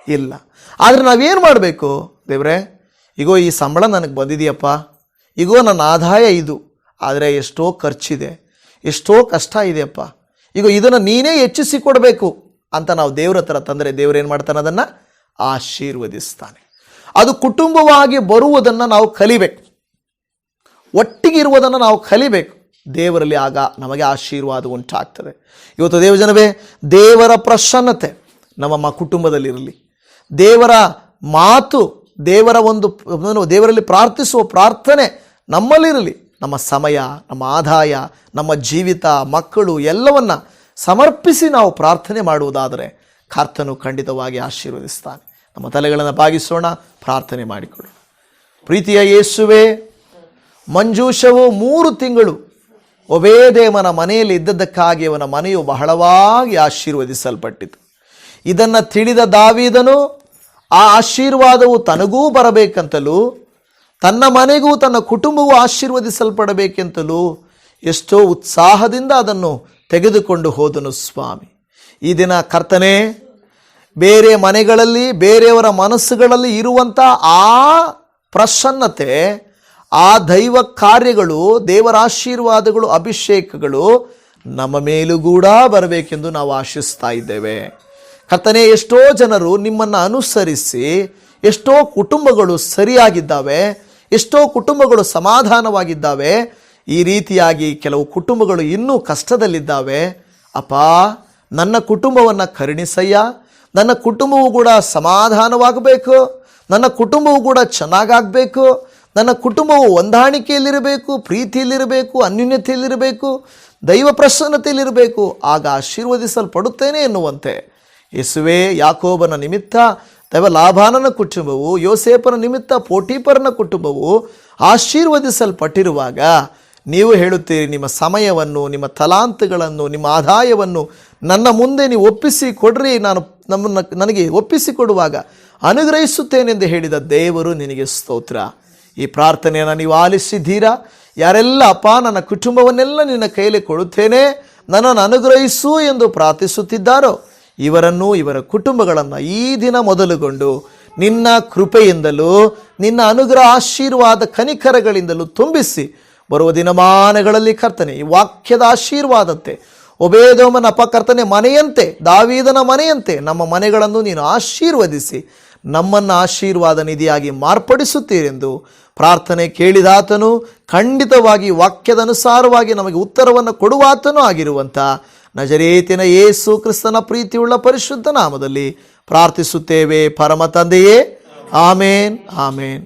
ಇಲ್ಲ. ಆದರೆ ನಾವೇನು ಮಾಡಬೇಕು? ದೇವರೇ, ಈಗೋ ಈ ಸಂಬಳ ನನಗೆ ಬಂದಿದೆಯಪ್ಪ, ಈಗೋ ನನ್ನ ಆದಾಯ ಇದು, ಆದರೆ ಎಷ್ಟೋ ಖರ್ಚಿದೆ, ಎಷ್ಟೋ ಕಷ್ಟ ಇದೆಯಪ್ಪ, ಈಗ ಇದನ್ನು ನೀನೇ ಹೆಚ್ಚಿಸಿ ಕೊಡಬೇಕು ಅಂತ ನಾವು ದೇವ್ರ ಹತ್ರ ತಂದರೆ ದೇವ್ರೇನು ಮಾಡ್ತಾನೆ? ಅದನ್ನು ಆಶೀರ್ವದಿಸ್ತಾನೆ. ಅದು ಕುಟುಂಬವಾಗಿ ಬರುವುದನ್ನು ನಾವು ಕಲಿಬೇಕು, ಒಟ್ಟಿಗಿರುವುದನ್ನು ನಾವು ಕಲಿಬೇಕು. ದೇವರಲ್ಲಿ ಆಗ ನಮಗೆ ಆಶೀರ್ವಾದ ಉಂಟಾಗ್ತದೆ. ಇವತ್ತು ದೇವಜನವೇ, ದೇವರ ಪ್ರಸನ್ನತೆ ನಮ್ಮ ಕುಟುಂಬದಲ್ಲಿರಲಿ. ದೇವರ ಮಾತು, ದೇವರಲ್ಲಿ ಪ್ರಾರ್ಥಿಸುವ ಪ್ರಾರ್ಥನೆ ನಮ್ಮಲ್ಲಿರಲಿ. ನಮ್ಮ ಸಮಯ, ನಮ್ಮ ಆದಾಯ, ನಮ್ಮ ಜೀವಿತ, ಮಕ್ಕಳು ಎಲ್ಲವನ್ನ ಸಮರ್ಪಿಸಿ ನಾವು ಪ್ರಾರ್ಥನೆ ಮಾಡುವುದಾದರೆ ಕರ್ತನು ಖಂಡಿತವಾಗಿ ಆಶೀರ್ವದಿಸ್ತಾನೆ. ನಮ್ಮ ತಲೆಗಳನ್ನು ಬಾಗಿಸೋಣ, ಪ್ರಾರ್ಥನೆ ಮಾಡಿಕೊಳ್ಳೋಣ. ಪ್ರೀತಿಯ ಯೇಸುವೆ, ಮಂಜೂಷವು 3 ತಿಂಗಳು ಒಬೇದೇವನ ಮನೆಯಲ್ಲಿ ಇದ್ದದ್ದಕ್ಕಾಗಿ ಅವನ ಮನೆಯು ಬಹಳವಾಗಿ ಆಶೀರ್ವದಿಸಲ್ಪಟ್ಟಿತು. ಇದನ್ನು ತಿಳಿದ ದಾವೀದನು ಆ ಆಶೀರ್ವಾದವು ತನಗೂ ಬರಬೇಕಂತಲೂ ತನ್ನ ಮನೆಗೂ ತನ್ನ ಕುಟುಂಬವೂ ಆಶೀರ್ವದಿಸಲ್ಪಡಬೇಕೆಂತಲೂ ಎಷ್ಟೋ ಉತ್ಸಾಹದಿಂದ ಅದನ್ನು ತೆಗೆದುಕೊಂಡು ಹೋದನು ಸ್ವಾಮಿ. ಈ ದಿನ ಕರ್ತನೇ, ಬೇರೆ ಮನೆಗಳಲ್ಲಿ ಬೇರೆಯವರ ಮನಸ್ಸುಗಳಲ್ಲಿ ಇರುವಂಥ ಆ ಪ್ರಸನ್ನತೆ, ಆ ದೈವ ಕಾರ್ಯಗಳು, ದೇವರ ಆಶೀರ್ವಾದಗಳು, ಅಭಿಷೇಕಗಳು ನಮ್ಮ ಮೇಲೂ ಕೂಡ ಬರಬೇಕೆಂದು ನಾವು ಆಶಿಸ್ತಾ ಇದ್ದೇವೆ. ಕರ್ತನೇ, ಎಷ್ಟೋ ಜನರು ನಿಮ್ಮನ್ನು ಅನುಸರಿಸಿ ಎಷ್ಟೋ ಕುಟುಂಬಗಳು ಸರಿಯಾಗಿದ್ದಾವೆ, ಎಷ್ಟೋ ಕುಟುಂಬಗಳು ಸಮಾಧಾನವಾಗಿದ್ದಾವೆ. ಈ ರೀತಿಯಾಗಿ ಕೆಲವು ಕುಟುಂಬಗಳು ಇನ್ನೂ ಕಷ್ಟದಲ್ಲಿದ್ದಾವೆ. ಅಪ್ಪ, ನನ್ನ ಕುಟುಂಬವನ್ನು ಕರುಣಿಸಯ್ಯ. ನನ್ನ ಕುಟುಂಬವೂ ಕೂಡ ಸಮಾಧಾನವಾಗಬೇಕು, ನನ್ನ ಕುಟುಂಬವೂ ಕೂಡ ಚೆನ್ನಾಗಾಗಬೇಕು, ನನ್ನ ಕುಟುಂಬವು ಹೊಂದಾಣಿಕೆಯಲ್ಲಿರಬೇಕು, ಪ್ರೀತಿಯಲ್ಲಿರಬೇಕು, ಅನ್ಯೋನ್ಯತೆಯಲ್ಲಿರಬೇಕು, ದೈವ ಪ್ರಸನ್ನತೆಯಲ್ಲಿರಬೇಕು. ಆಗ ಆಶೀರ್ವದಿಸಲ್ಪಡುತ್ತೇನೆ ಎನ್ನುವಂತೆ ಯೇಸುವೇ, ಯಾಕೋಬನ ನಿಮಿತ್ತ ಲಾಬಾನನ ಕುಟುಂಬವು, ಯೋಸೇಫನ ನಿಮಿತ್ತ ಪೋಟೀಫರನ ಕುಟುಂಬವು ಆಶೀರ್ವದಿಸಲ್ಪಟ್ಟಿರುವಾಗ ನೀವು ಹೇಳುತ್ತೀರಿ, ನಿಮ್ಮ ಸಮಯವನ್ನು, ನಿಮ್ಮ ತಲಾಂತಗಳನ್ನು, ನಿಮ್ಮ ಆದಾಯವನ್ನು ನನ್ನ ಮುಂದೆ ನೀವು ಒಪ್ಪಿಸಿ ಕೊಡ್ರಿ, ನನಗೆ ಒಪ್ಪಿಸಿ ಕೊಡುವಾಗ ಅನುಗ್ರಹಿಸುತ್ತೇನೆಂದು ಹೇಳಿದ ದೇವರು ನಿನಗೆ ಸ್ತೋತ್ರ. ಈ ಪ್ರಾರ್ಥನೆಯನ್ನು ನೀವು ಆಲಿಸಿದ್ದೀರಾ? ಯಾರೆಲ್ಲ ಅಪ್ಪ, ನನ್ನ ಕುಟುಂಬವನ್ನೆಲ್ಲ ನಿನ್ನ ಕೈಯಲ್ಲಿ ಕೊಡುತ್ತೇನೆ, ನನ್ನನ್ನು ಅನುಗ್ರಹಿಸು ಎಂದು ಪ್ರಾರ್ಥಿಸುತ್ತಿದ್ದಾರೋ ಇವರನ್ನು, ಇವರ ಕುಟುಂಬಗಳನ್ನು ಈ ದಿನ ಮೊದಲುಗೊಂಡು ನಿನ್ನ ಕೃಪೆಯಿಂದಲೂ ನಿನ್ನ ಅನುಗ್ರಹ ಆಶೀರ್ವಾದ ಕನಿಕರಗಳಿಂದಲೂ ತುಂಬಿಸಿ ಬರುವ ದಿನಮಾನಗಳಲ್ಲಿ ಕರ್ತನೆ, ಈ ವಾಕ್ಯದ ಆಶೀರ್ವಾದಂತೆ ಒಬೇದೋಮನ ಕರ್ತನೆ ಮನೆಯಂತೆ, ದಾವೀದನ ಮನೆಯಂತೆ ನಮ್ಮ ಮನೆಗಳನ್ನು ನೀನು ಆಶೀರ್ವದಿಸಿ ನಮ್ಮನ್ನು ಆಶೀರ್ವಾದ ನಿಧಿಯಾಗಿ ಮಾರ್ಪಡಿಸುತ್ತೀರೆಂದು ಪ್ರಾರ್ಥನೆ ಕೇಳಿದಾತನು, ಖಂಡಿತವಾಗಿ ವಾಕ್ಯದ ಅನುಸಾರವಾಗಿ ನಮಗೆ ಉತ್ತರವನ್ನು ಕೊಡುವಾತನೂ ಆಗಿರುವಂಥ ನಜರೇತಿನ ಯೇಸು ಕ್ರಿಸ್ತನ ಪ್ರೀತಿಯುಳ್ಳ ಪರಿಶುದ್ಧ ನಾಮದಲ್ಲಿ ಪ್ರಾರ್ಥಿಸುತ್ತೇವೆ ಪರಮ ತಂದೆಯೇ. ಆಮೇನ್, ಆಮೇನ್.